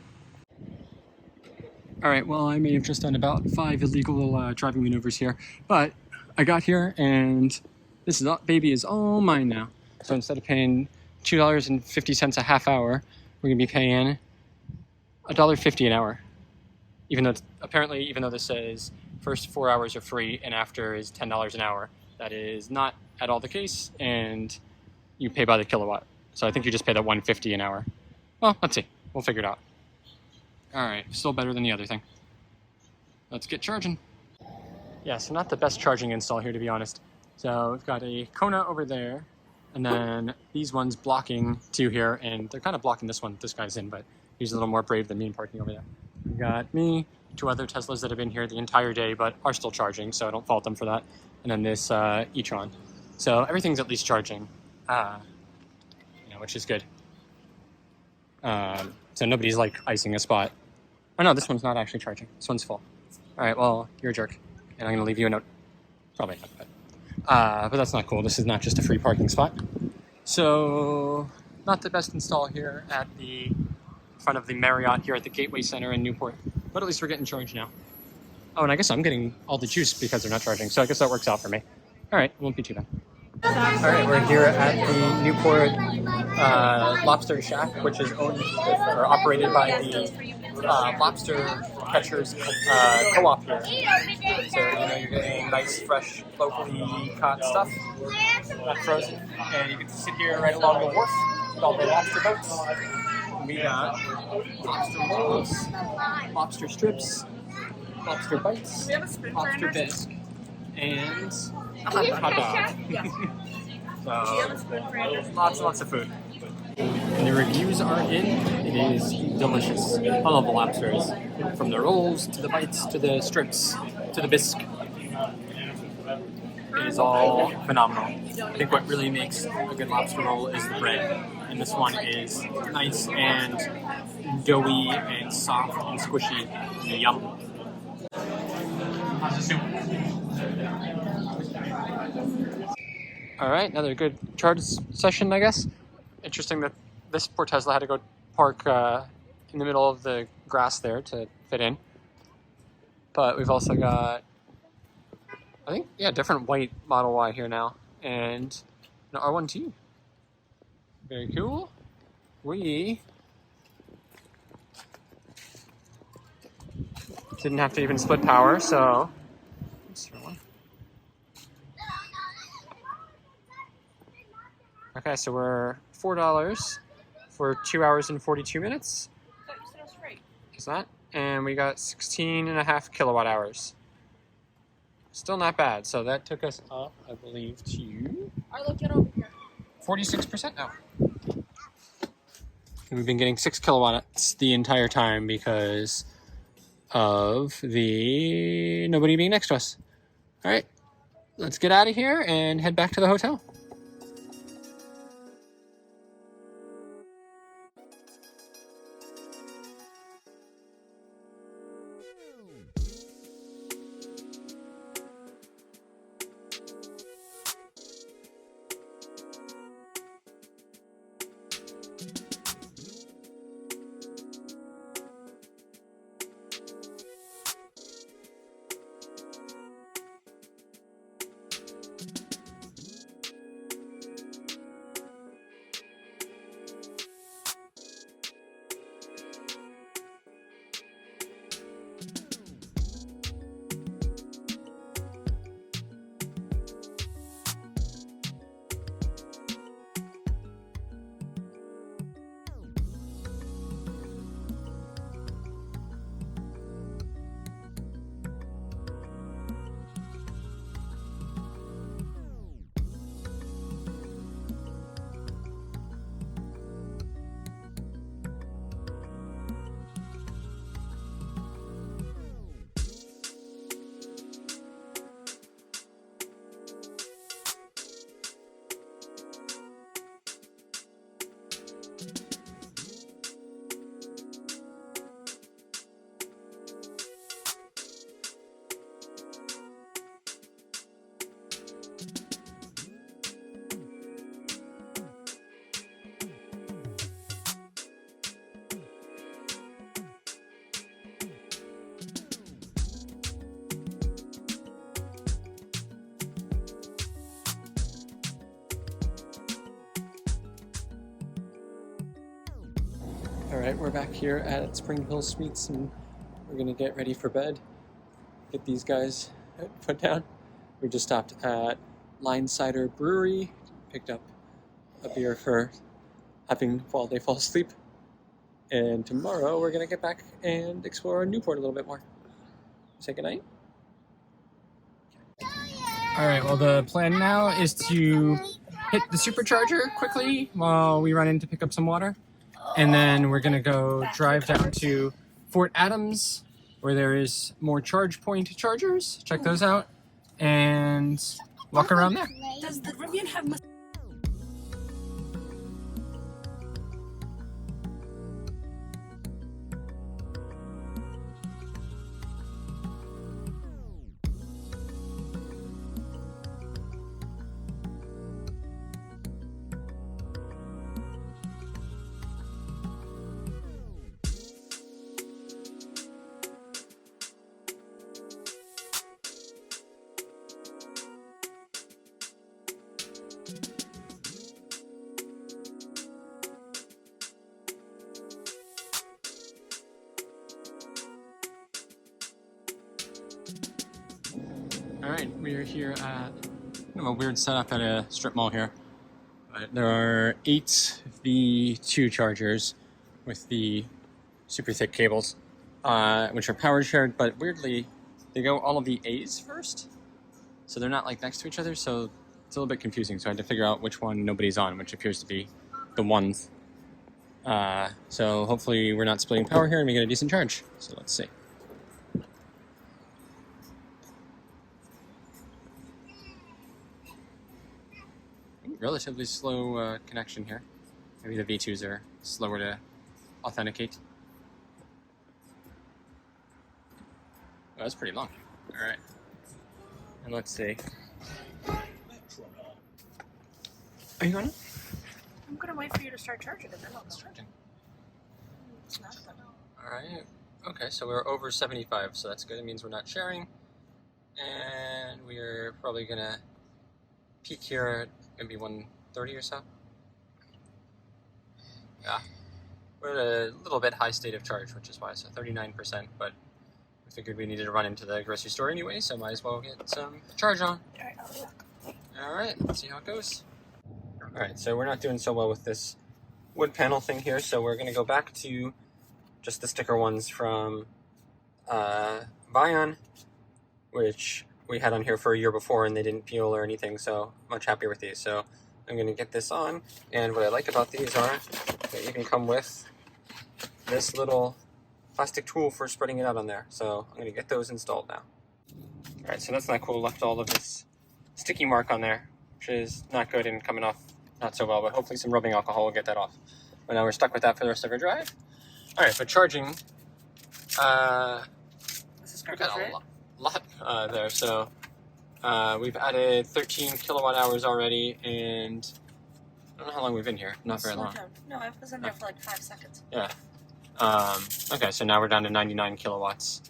All right, well, I may have just done about 5 illegal driving maneuvers here, but I got here and this baby is all mine now. So instead of paying $2.50 a half hour, we're gonna be paying $1.50 an hour. Even though this says first 4 hours are free and after is $10 an hour, that is not at all the case, and you pay by the kilowatt. So I think you just pay that $1.50 an hour. Well, let's see, we'll figure it out. All right, still better than the other thing. Let's get charging. Yeah, so not the best charging install here, to be honest. So we've got a Kona over there, and then these ones blocking 2 here, and they're kind of blocking this one this guy's in, but he's a little more brave than me and parking over there. We've got me, 2 other Teslas that have been here the entire day, but are still charging, so I don't fault them for that. And then this e-tron. So everything's at least charging, which is good. So nobody's like icing a spot. Oh no, this one's not actually charging. This one's full. All right, well, you're a jerk, and I'm gonna leave you a note. Probably not, but that's not cool. This is not just a free parking spot. So not the best install here at the front of the Marriott here at the Gateway Center in Newport, but at least we're getting charged now. Oh, and I guess I'm getting all the juice because they're not charging, so I guess that works out for me. All right, won't be too bad. All right, we're here at the Newport Lobster Shack, which is owned or operated by the Lobster Catchers Co-op here. So, you're getting nice, fresh, locally caught stuff, not frozen. And you get to sit here right along the wharf with all the lobster boats. We got lobster rolls, lobster strips, lobster bites, lobster bisque, and hot dog. So, lots of food. And the reviews are in. It is delicious. I love the lobsters. From the rolls, to the bites, to the strips, to the bisque. It is all phenomenal. I think what really makes a good lobster roll is the bread. And this one is nice and doughy and soft and squishy. Yum. How's the soup? All right, another good charge session, I guess. Interesting that this poor Tesla had to go park in the middle of the grass there to fit in. But we've also got, I think, different white Model Y here now, and an R1T. Very cool. We didn't have to even split power, so let's hear one. Okay, so we're $4 for 2 hours and 42 minutes. Is that? And we got 16.5 kilowatt hours. Still not bad. So that took us up, I believe, to 46% now. And we've been getting 6 kilowatts the entire time because of the nobody being next to us. All right, let's get out of here and head back to the hotel. Alright, we're back here at Spring Hill Suites and we're gonna get ready for bed. Get these guys put down. We just stopped at Line Cider Brewery, picked up a beer for having while they fall asleep. And tomorrow we're gonna get back and explore Newport a little bit more. Say goodnight. Alright, well the plan now is to hit the supercharger quickly while we run in to pick up some water. And then we're gonna go drive down to Fort Adams, where there is more ChargePoint chargers. Check those out and walk around there. Does the Rivian have Alright, we are here at kind of a weird setup at a strip mall here. But there are 8 V2 chargers with the super thick cables, which are power shared, but weirdly, they go all of the A's first. So they're not like next to each other, so it's a little bit confusing. So I had to figure out which one nobody's on, which appears to be the ones. So hopefully we're not splitting power here and we get a decent charge. So let's see. Relatively slow connection here. Maybe the V2s are slower to authenticate. Oh, that's pretty long. Alright. And let's see. Are you on? I'm gonna wait for you to start charging and then I'll go. Charging. Alright. Okay, so we're over 75, so that's good. It means we're not sharing. And we're probably gonna peak here at maybe 130 or so. Yeah. We're at a little bit high state of charge, which is why, so 39%, but we figured we needed to run into the grocery store anyway, so might as well get some charge on. Alright, I'll look. Alright, let's see how it goes. Alright, so we're not doing so well with this wood panel thing here, so we're going to go back to just the sticker ones from Vion, which we had on here for a year before and they didn't peel or anything, so much happier with these. So I'm going to get this on, and what I like about these are they even come with this little plastic tool for spreading it out on there. So I'm going to get those installed now. Alright, so that's not cool. Left all of this sticky mark on there, which is not good and coming off not so well, but hopefully some rubbing alcohol will get that off. But now we're stuck with that for the rest of our drive. Alright, but charging, This is we garbage, got right? a lot there. So we've added 13 kilowatt hours already, and I don't know how long we've been here. Not very long. No, I was in there for like 5 seconds. Yeah. Okay, so now we're down to 99 kilowatts.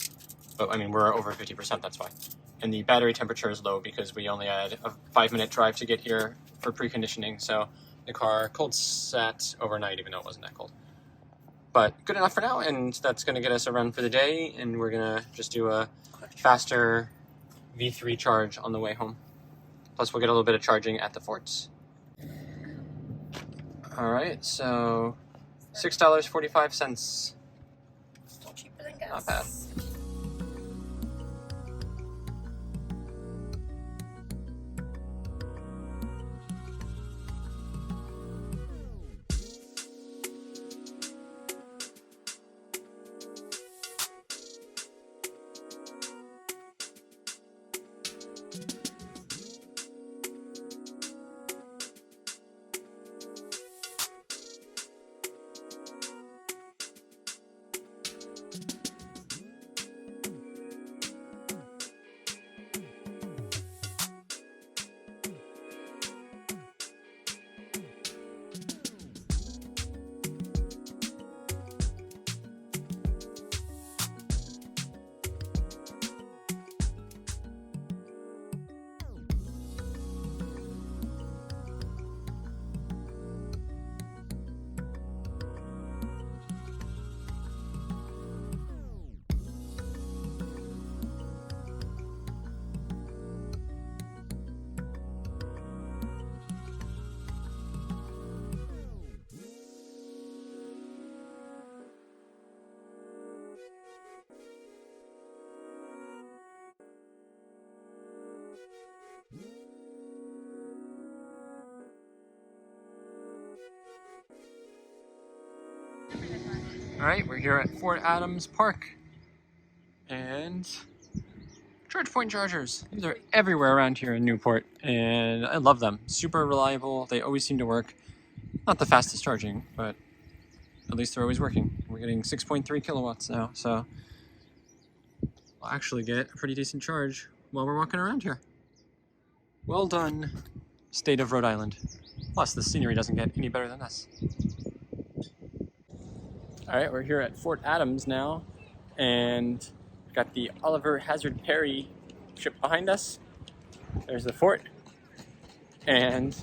But I mean, we're over 50%, that's why. And the battery temperature is low because we only had a 5-minute drive to get here for preconditioning. So the car cold sat overnight, even though it wasn't that cold. But good enough for now, and that's going to get us a run for the day. And we're going to just do a faster V3 charge on the way home. Plus, we'll get a little bit of charging at the forts. All right, so $6.45. Still cheaper than gas. Not bad. All right, we're here at Fort Adams Park, and ChargePoint chargers. These are everywhere around here in Newport, and I love them. Super reliable. They always seem to work. Not the fastest charging, but at least they're always working. We're getting 6.3 kilowatts now, so we'll actually get a pretty decent charge while we're walking around here. Well done, state of Rhode Island. Plus, the scenery doesn't get any better than this. All right, we're here at Fort Adams now, and we've got the Oliver Hazard Perry ship behind us. There's the fort, and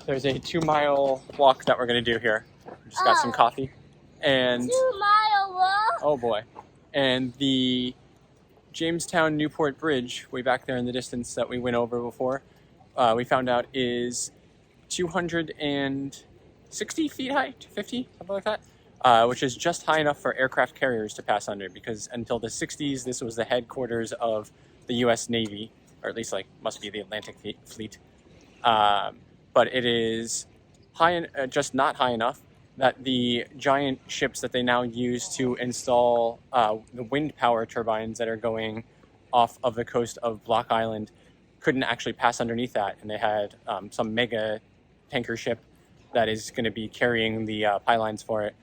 there's a 2-mile walk that we're gonna do here. We just got some coffee, and 2-mile walk. oh boy, and the Jamestown Newport Bridge, way back there in the distance that we went over before, we found out is 260 feet high, 250, something like that. Which is just high enough for aircraft carriers to pass under, because until the 60s, this was the headquarters of the U.S. Navy, or at least must be the Atlantic Fleet. But it is just not high enough that the giant ships that they now use to install the wind power turbines that are going off of the coast of Block Island couldn't actually pass underneath that, and they had some mega tanker ship that is going to be carrying the pylons for it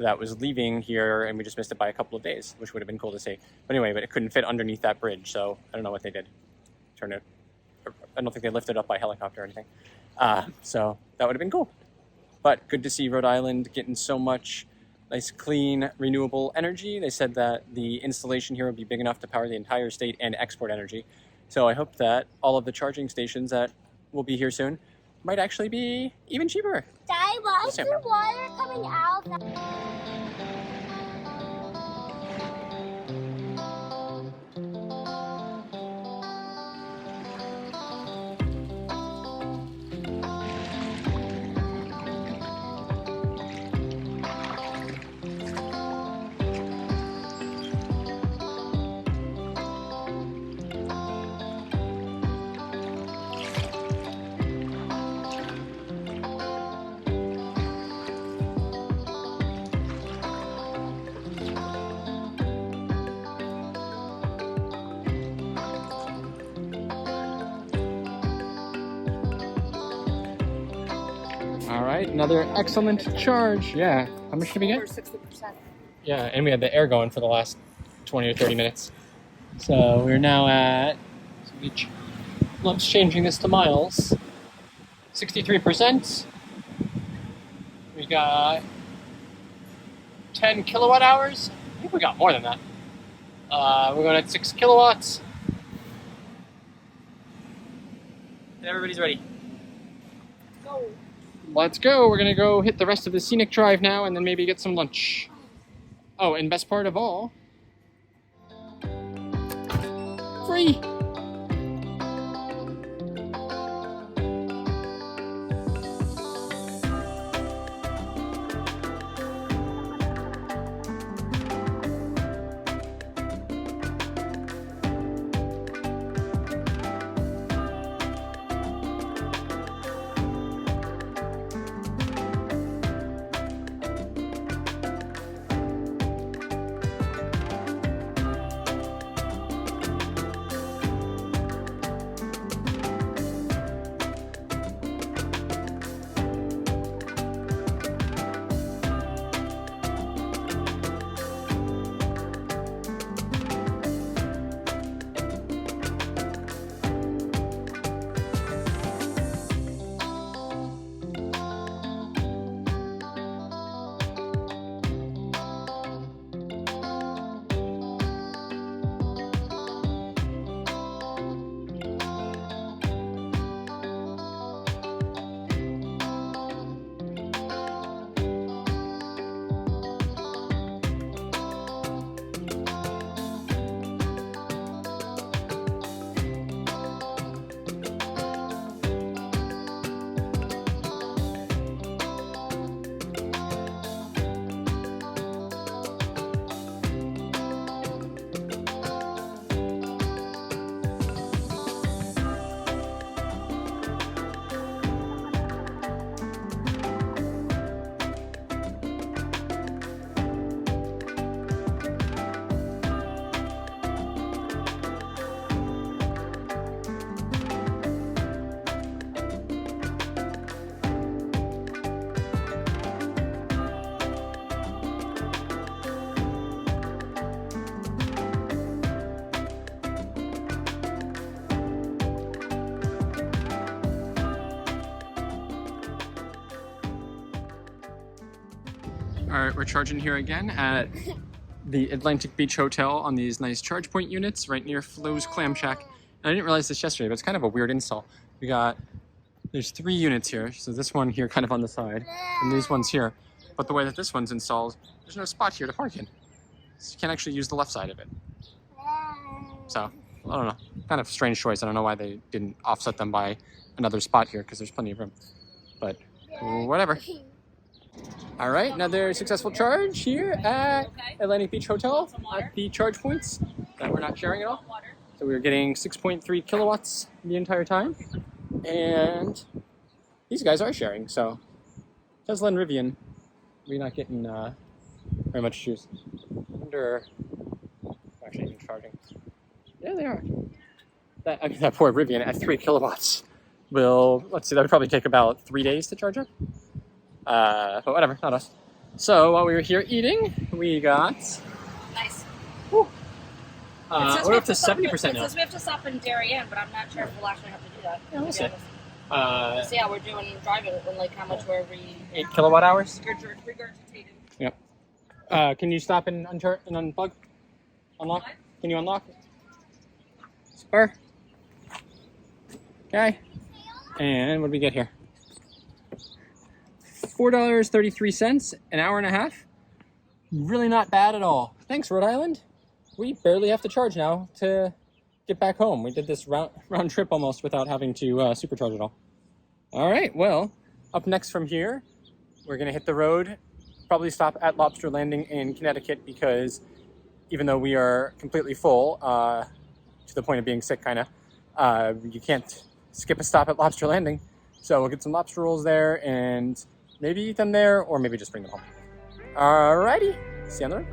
that was leaving here, and we just missed it by a couple of days, which would have been cool to see. But anyway, it couldn't fit underneath that bridge, so I don't know what they did. I don't think they lifted it up by helicopter or anything. So that would have been cool. But good to see Rhode Island getting so much nice, clean, renewable energy. They said that the installation here would be big enough to power the entire state and export energy. So I hope that all of the charging stations that will be here soon might actually be even cheaper. Daddy, why is the water coming out? All right, another excellent charge. Yeah, how much did we get? Over 60%. Yeah, and we had the air going for the last 20 or 30 minutes. So we're now at, Love's changing this to miles. 63%. We got 10 kilowatt hours. I think we got more than that. We're going at 6 kilowatts. And everybody's ready. Go. Let's go. We're going to go hit the rest of the scenic drive now and then maybe get some lunch. Oh, and best part of all, free. All right, we're charging here again at the Atlantic Beach Hotel on these nice ChargePoint units right near Flo's Clam Shack. And I didn't realize this yesterday, but it's kind of a weird install. There's 3 units here. So this one here kind of on the side and these ones here. But the way that this one's installed, there's no spot here to park in. So you can't actually use the left side of it. So, I don't know. Kind of strange choice. I don't know why they didn't offset them by another spot here because there's plenty of room. But whatever. All right, another successful charge here at Atlantic Beach Hotel at the charge points that we're not sharing at all. So we're getting 6.3 kilowatts the entire time. And these guys are sharing. So Tesla and Rivian, we're not getting very much juice. I wonder actually even charging. Yeah, they are. That poor Rivian at 3 kilowatts will, let's see, that would probably take about 3 days to charge up. But whatever, not us. So while we were here eating, we got... Nice. We're up to 70% now. It says we have to stop in Darien, but I'm not sure if we'll actually have to do that. Yeah, we'll see. So yeah, we're doing driving and like how much were we... 8 kilowatt hours? Regurgitating. Yep. Can you stop and unplug? Unlock? What? Can you unlock? Spur. Okay. And what did we get here? $4.33, an hour and a half. Really not bad at all. Thanks, Rhode Island. We barely have to charge now to get back home. We did this round trip almost without having to supercharge at all. All right, well, up next from here, we're gonna hit the road, probably stop at Lobster Landing in Connecticut because even though we are completely full, to the point of being sick kinda, you can't skip a stop at Lobster Landing. So we'll get some lobster rolls there and maybe eat them there or maybe just bring them home. Alrighty, see you on the road.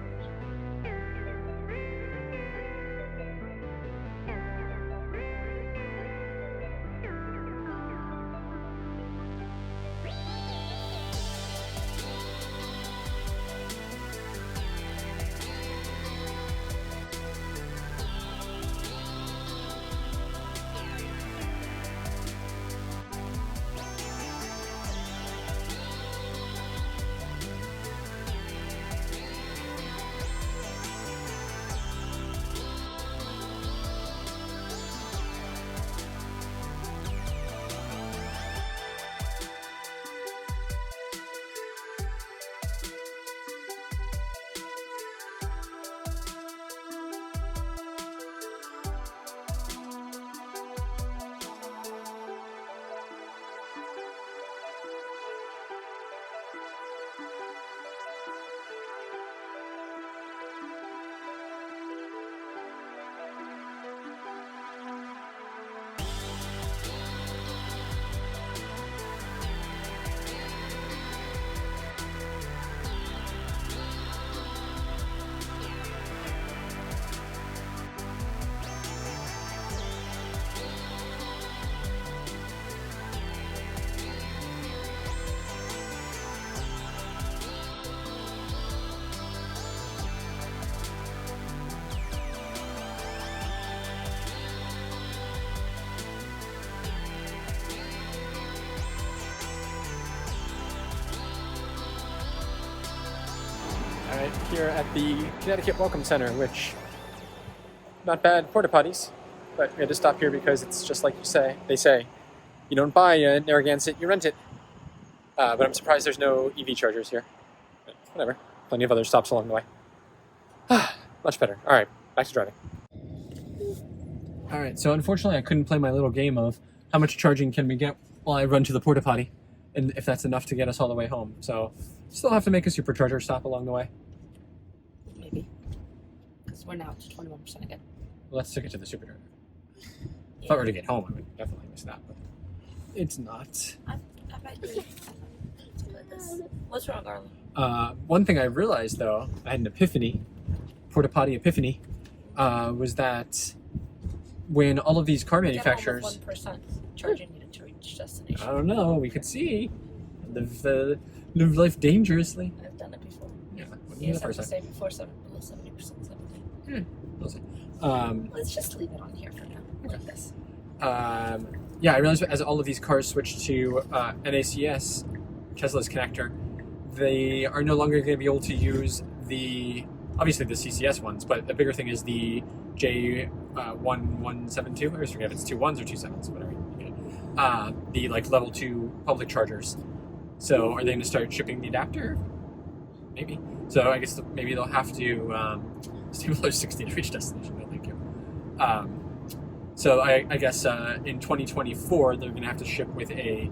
Alright, here at the Connecticut Welcome Center, which, not bad porta potties, but we had to stop here because it's just like they say, you don't buy a Narragansett, you rent it. But I'm surprised there's no EV chargers here. But whatever, plenty of other stops along the way. Much better. Alright, back to driving. Alright, so unfortunately I couldn't play my little game of how much charging can we get while I run to the porta potty, and if that's enough to get us all the way home. So, still have to make a supercharger stop along the way. Maybe. Because we're now to 21% again. Well, let's take it to the supercharger. Yeah. If I were to get home, I would definitely miss that, but it's not. I bet you. What's wrong, Arlen? One thing I realized, though, I had an epiphany, porta potty epiphany, was that when all of these car manufacturers... 1% charging needed to reach destination. I don't know, we could see. Live life dangerously. I've done it before. Yeah, You just have to say before below 70%. We'll see. Let's just leave it on here for now, like this. Yeah, I realized as all of these cars switched to NACS, Tesla's connector, they are no longer going to be able to use obviously the CCS ones, but the bigger thing is the J1172. I always forget if it's 2 1s or 2 7s, whatever. The like level 2 public chargers. So are they going to start shipping the adapter? Maybe. So I guess maybe they'll have to stay below 60 to reach destination. No, thank you. So I guess in 2024 they're going to have to ship with a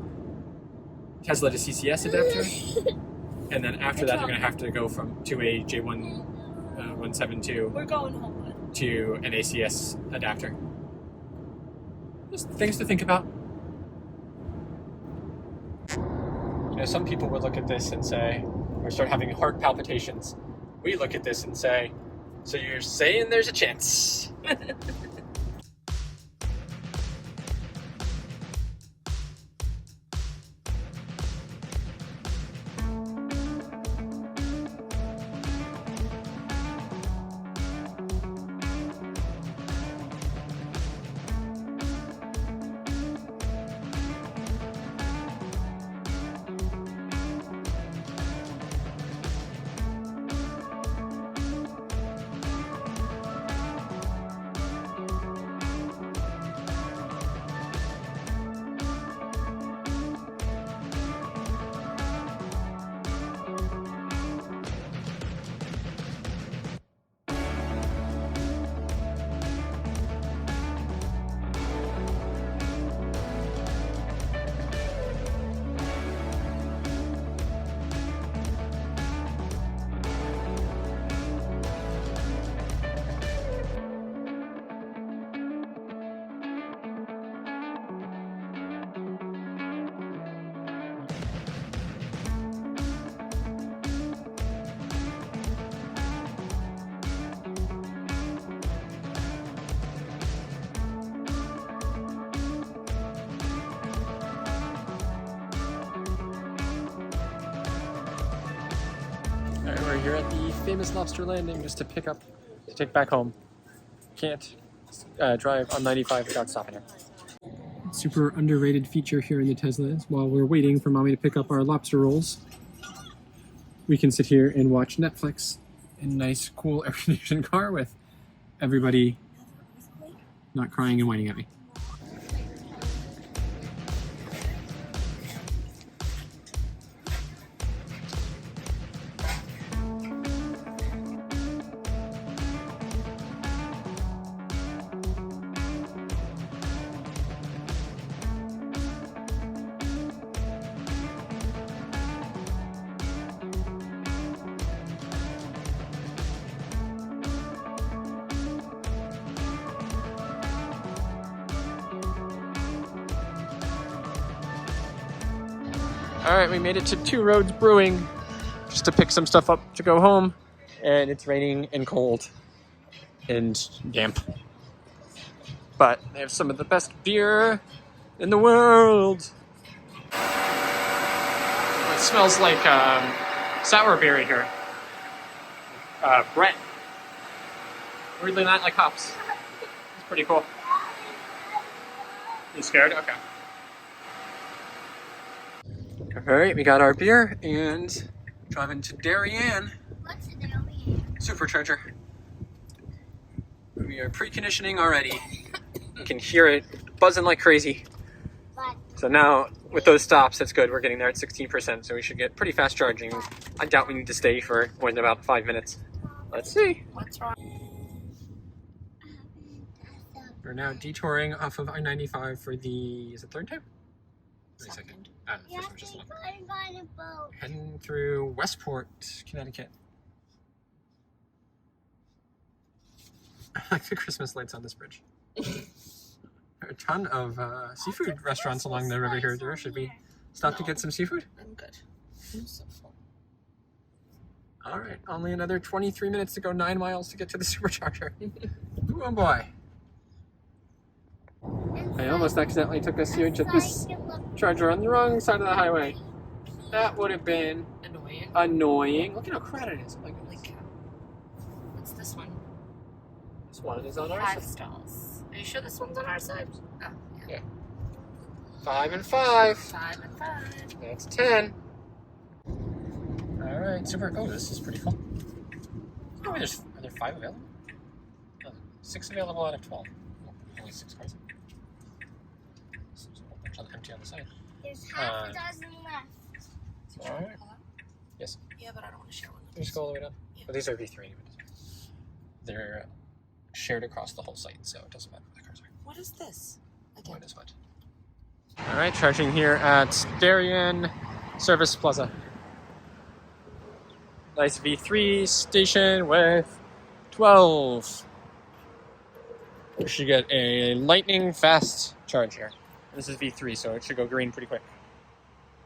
Tesla to CCS adapter, and then after that they're going to have to go to a J172 We're going home. to an NACS adapter. Just things to think about. You know, some people would look at this and say, or start having heart palpitations. We look at this and say, so you're saying there's a chance? Alright, we're here at the famous lobster landing just to take back home. Can't drive on 95 without stopping here. Super underrated feature here in the Tesla is while we're waiting for mommy to pick up our lobster rolls, we can sit here and watch Netflix in a nice, cool air-conditioned car with everybody not crying and whining at me. Alright, we made it to Roads Brewing just to pick some stuff up to go home, and it's raining and cold and damp. But they have some of the best beer in the world. It smells like sour beer in here. Brett. Weirdly not like hops. It's pretty cool. You scared? Okay. Alright, we got our beer and driving to Darien. What's the Darien? Supercharger. We are preconditioning already. You can hear it buzzing like crazy. What? So now, with those stops, that's good. We're getting there at 16%, so we should get pretty fast charging. I doubt we need to stay for more than about 5 minutes. Let's see. What's wrong? We're now detouring off of I-95 for the, is it third time? Second. Yeah, First one was just one. I'm on a boat. Heading through Westport, Connecticut. I like the Christmas lights on this bridge. There are a ton of seafood restaurants along the river here. There should we stop to get some seafood? I'm good. I'm so full. All right, only another 23 minutes to go, 9 miles to get to the supercharger. Oh boy. I almost accidentally took us here to this charger on the wrong side of the highway. That would have been annoying. Look at how crowded it is. Oh my goodness. What's this one? This one is on our 5 side. stalls. Are you sure this one's on our side? Oh, Yeah. 5 and 5. 5 and 5. That's 10. Alright, super. Oh, this is pretty cool. Oh, are there 5 available? Oh, 6 available out of 12. Oh, only 6 cars. So there's a whole bunch empty on the side. There's half a dozen left. Alright. Yes. Yeah, but I don't want to share one with Just go all the way down. Yeah. But these are V3. They're shared across the whole site, so it doesn't matter what the cars are. What is this? Again. What is what? Alright, charging here at Darien Service Plaza. Nice V3 station with 12. We should get a lightning fast charge here. This is V3, so it should go green pretty quick.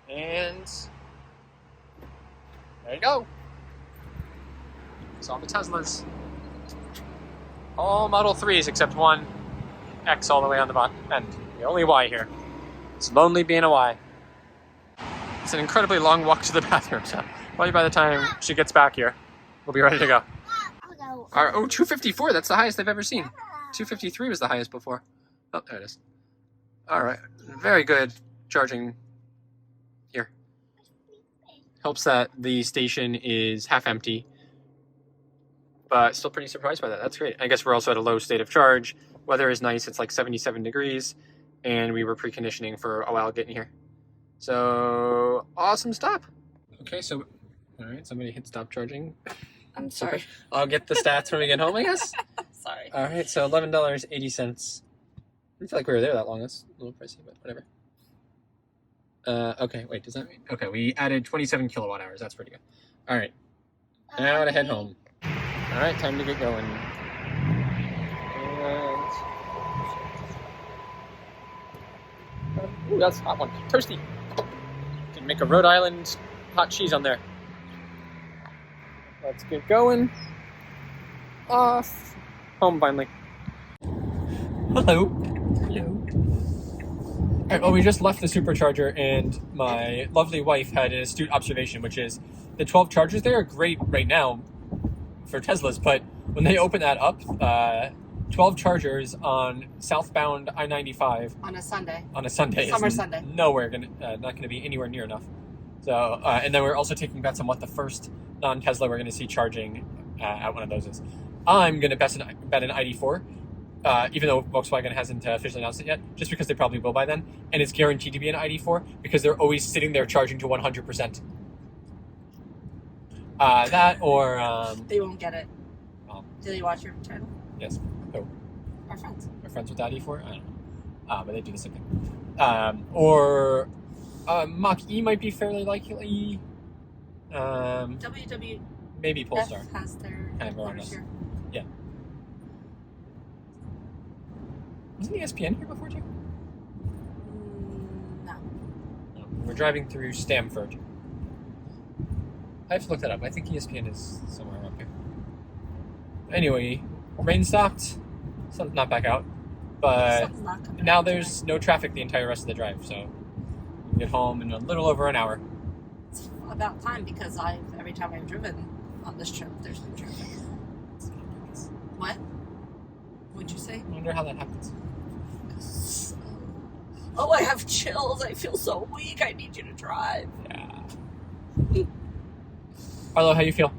And there you go. It's all the Teslas. All Model 3s except one X all the way on the bottom end. The only Y here. It's lonely being a Y. It's an incredibly long walk to the bathroom, so probably by the time she gets back here, we'll be ready to go. I'll go. 254, that's the highest I've ever seen. 253 was the highest before. Oh, there it is. Alright, very good charging here. Helps that the station is half empty, but still pretty surprised by that. That's great. I guess we're also at a low state of charge. Weather is nice, it's like 77 degrees, and we were preconditioning for a while getting here. So, awesome stop. Okay, so, alright, somebody hit stop charging. I'm sorry. I'll get the stats when we get home, I guess. Sorry. Alright, so $11.80. I don't feel like we were there that long. That's a little pricey, but whatever. Okay, wait, does that mean? Okay, we added 27 kilowatt hours. That's pretty good. Alright, now to head home. Alright, time to get going. And... Ooh, that's a hot one. Toasty. Can make a Rhode Island hot cheese on there. Let's get going. Off. Home finally. Hello. Hello. Alright, well, we just left the supercharger, and my lovely wife had an astute observation, which is the 12 chargers there are great right now for Teslas, but when they open that up, 12 chargers on southbound I-95 On a Sunday. Summer Sunday. Not gonna be anywhere near enough. So, and then we're also taking bets on what the first non-Tesla we're gonna see charging at one of those is. I'm gonna bet an ID4. Even though Volkswagen hasn't officially announced it yet, just because they probably will by then, and it's guaranteed to be an ID4 because they're always sitting there charging to 100%. That or They won't get it. Oh. Did you watch your channel? Yes. Oh, Our friends. my friends with ID4. I don't know, but they do the same thing. Or Mach-E might be fairly likely. WWF Maybe Polestar. has their Kind of around headquarters us. here. Yeah. Wasn't ESPN here before too? No. No. We're driving through Stamford. I have to look that up. I think ESPN is somewhere around here. Anyway, rain stopped. Sun's not back out. But Sun's not coming now out there's no traffic the entire rest of the drive, so we can get home in a little over an hour. today. It's about time because every time I've driven on this trip, there's no traffic. What? What'd you say? I wonder how that happens. Oh, I have chills. I feel so weak. I need you to drive. Yeah. Arlo, how you feel?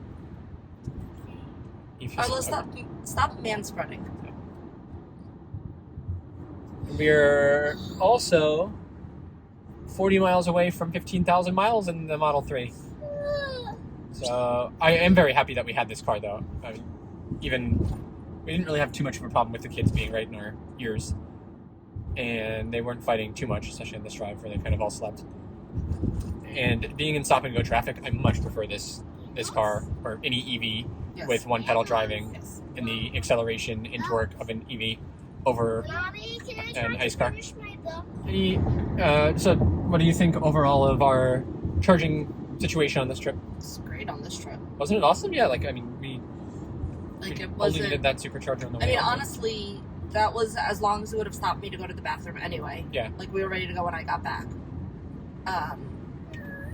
You feel Arlo, stop manspreading. We're also 40 miles away from 15,000 miles in the Model 3. So I am very happy that we had this car, though. I mean, we didn't really have too much of a problem with the kids being right in our ears. And they weren't fighting too much, especially in this drive where they kind of all slept. And being in stop-and-go traffic, I much prefer this car, or any EV, Yes. with one pedal driving Yes. and the acceleration and torque of an EV over Mommy, can I an try ice to car. finish my book? So what do you think overall of our charging situation on this trip? It's great on this trip. Wasn't it awesome? Yeah, we Like it only wasn't. needed that supercharger on the way I mean, home. honestly, that was as long as it would have stopped me to go to the bathroom anyway. Yeah. Like we were ready to go when I got back.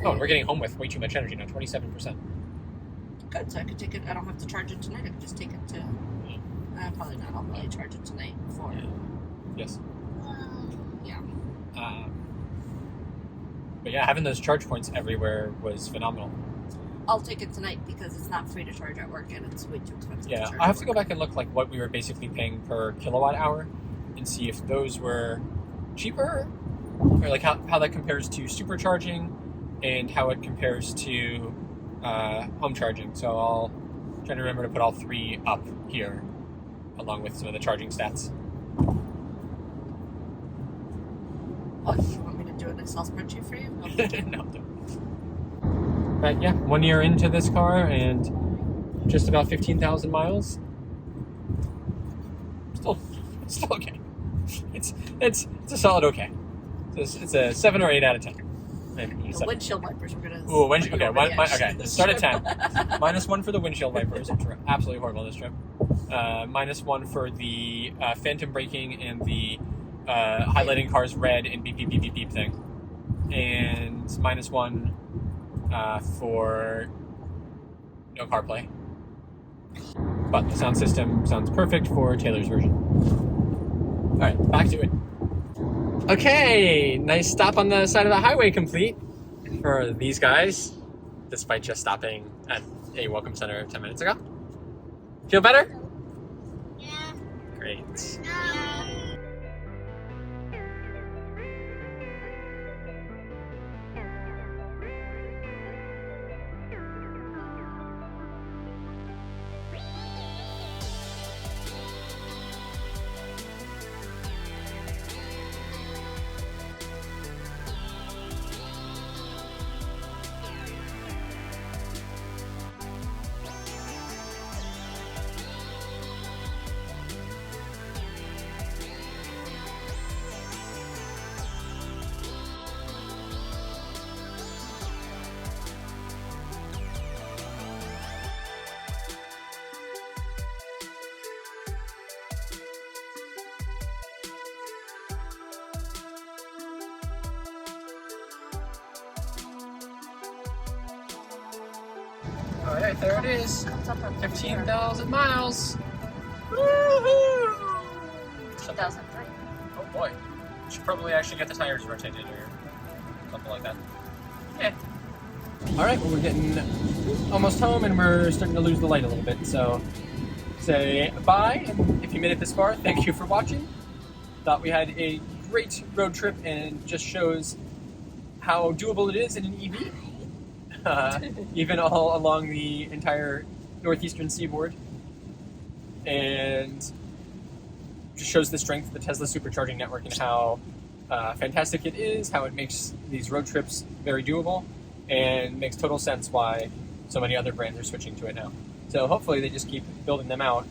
Oh, we're getting home with way too much energy now, 27%. Good. So I could take it. I don't have to charge it tonight. I could just take it to. Probably not. I'll probably charge it tonight before. Yes. Yeah. But yeah, having those charge points everywhere was phenomenal. I'll take it tonight because it's not free to charge at work and it's way too expensive. Yeah, to charge I have at to go work. back and look like what we were basically paying per kilowatt hour and see if those were cheaper or like how that compares to supercharging and how it compares to home charging. So I'll try to remember to put all three up here along with some of the charging stats. Oh, you want me to do an Excel spreadsheet for you? Okay. No, don't. But yeah, 1 year into this car and just about 15,000 miles. Still okay. It's a solid okay. It's a 7 or 8 out of 10. Maybe The windshield wipers were gonna. Ooh, windshield. Okay, okay. This Start at trip. 10. -1 for the windshield wipers, which were absolutely horrible this trip. -1 for the phantom braking and the highlighting cars red and beep beep beep beep beep thing, and -1 for no CarPlay. But the sound system sounds perfect for Taylor's version. All right, back to it. Okay, nice stop on the side of the highway complete for these guys, despite just stopping at a welcome center 10 minutes ago. Feel better? Yeah. Great. All right, there it is. 15,000 miles. Woohoo! 2003. Oh boy. Should probably actually get the tires rotated or something like that. Yeah. All right, well, we're getting almost home and we're starting to lose the light a little bit. So say bye. And if you made it this far, thank you for watching. Thought we had a great road trip and just shows how doable it is in an EV. Even all along the entire northeastern seaboard, and just shows the strength of the Tesla SuperCharging network and how fantastic it is, how it makes these road trips very doable, and makes total sense why so many other brands are switching to it now. So hopefully they just keep building them out,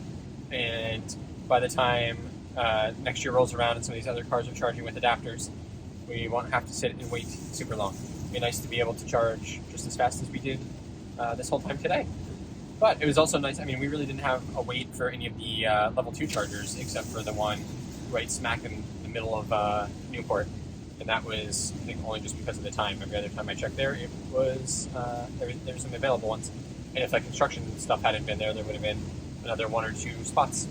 and by the time next year rolls around and some of these other cars are charging with adapters, we won't have to sit and wait super long. Be nice to be able to charge just as fast as we did this whole time today. But it was also nice. I mean, we really didn't have a wait for any of the level 2 chargers except for the one right smack in the middle of Newport, and that was, I think, only just because of the time. Every other time I checked there, it was there were some available ones, and if that construction stuff hadn't been there, there would have been another 1 or 2 spots.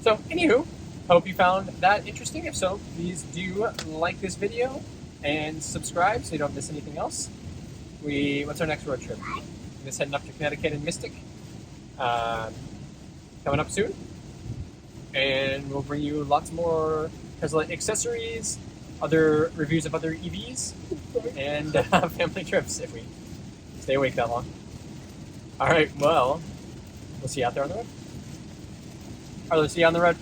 So, anywho, hope you found that interesting. If so, please do like this video and subscribe so you don't miss anything else. What's our next road trip? Just heading up to Connecticut and Mystic. Coming up soon. And we'll bring you lots more Tesla accessories, other reviews of other EVs, and family trips if we stay awake that long. Alright, well, we'll see you out there on the road. Arlo, see you on the road.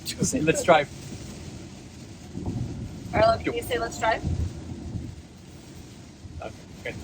Say, let's drive. Arlo, can you say let's drive? Okay, good.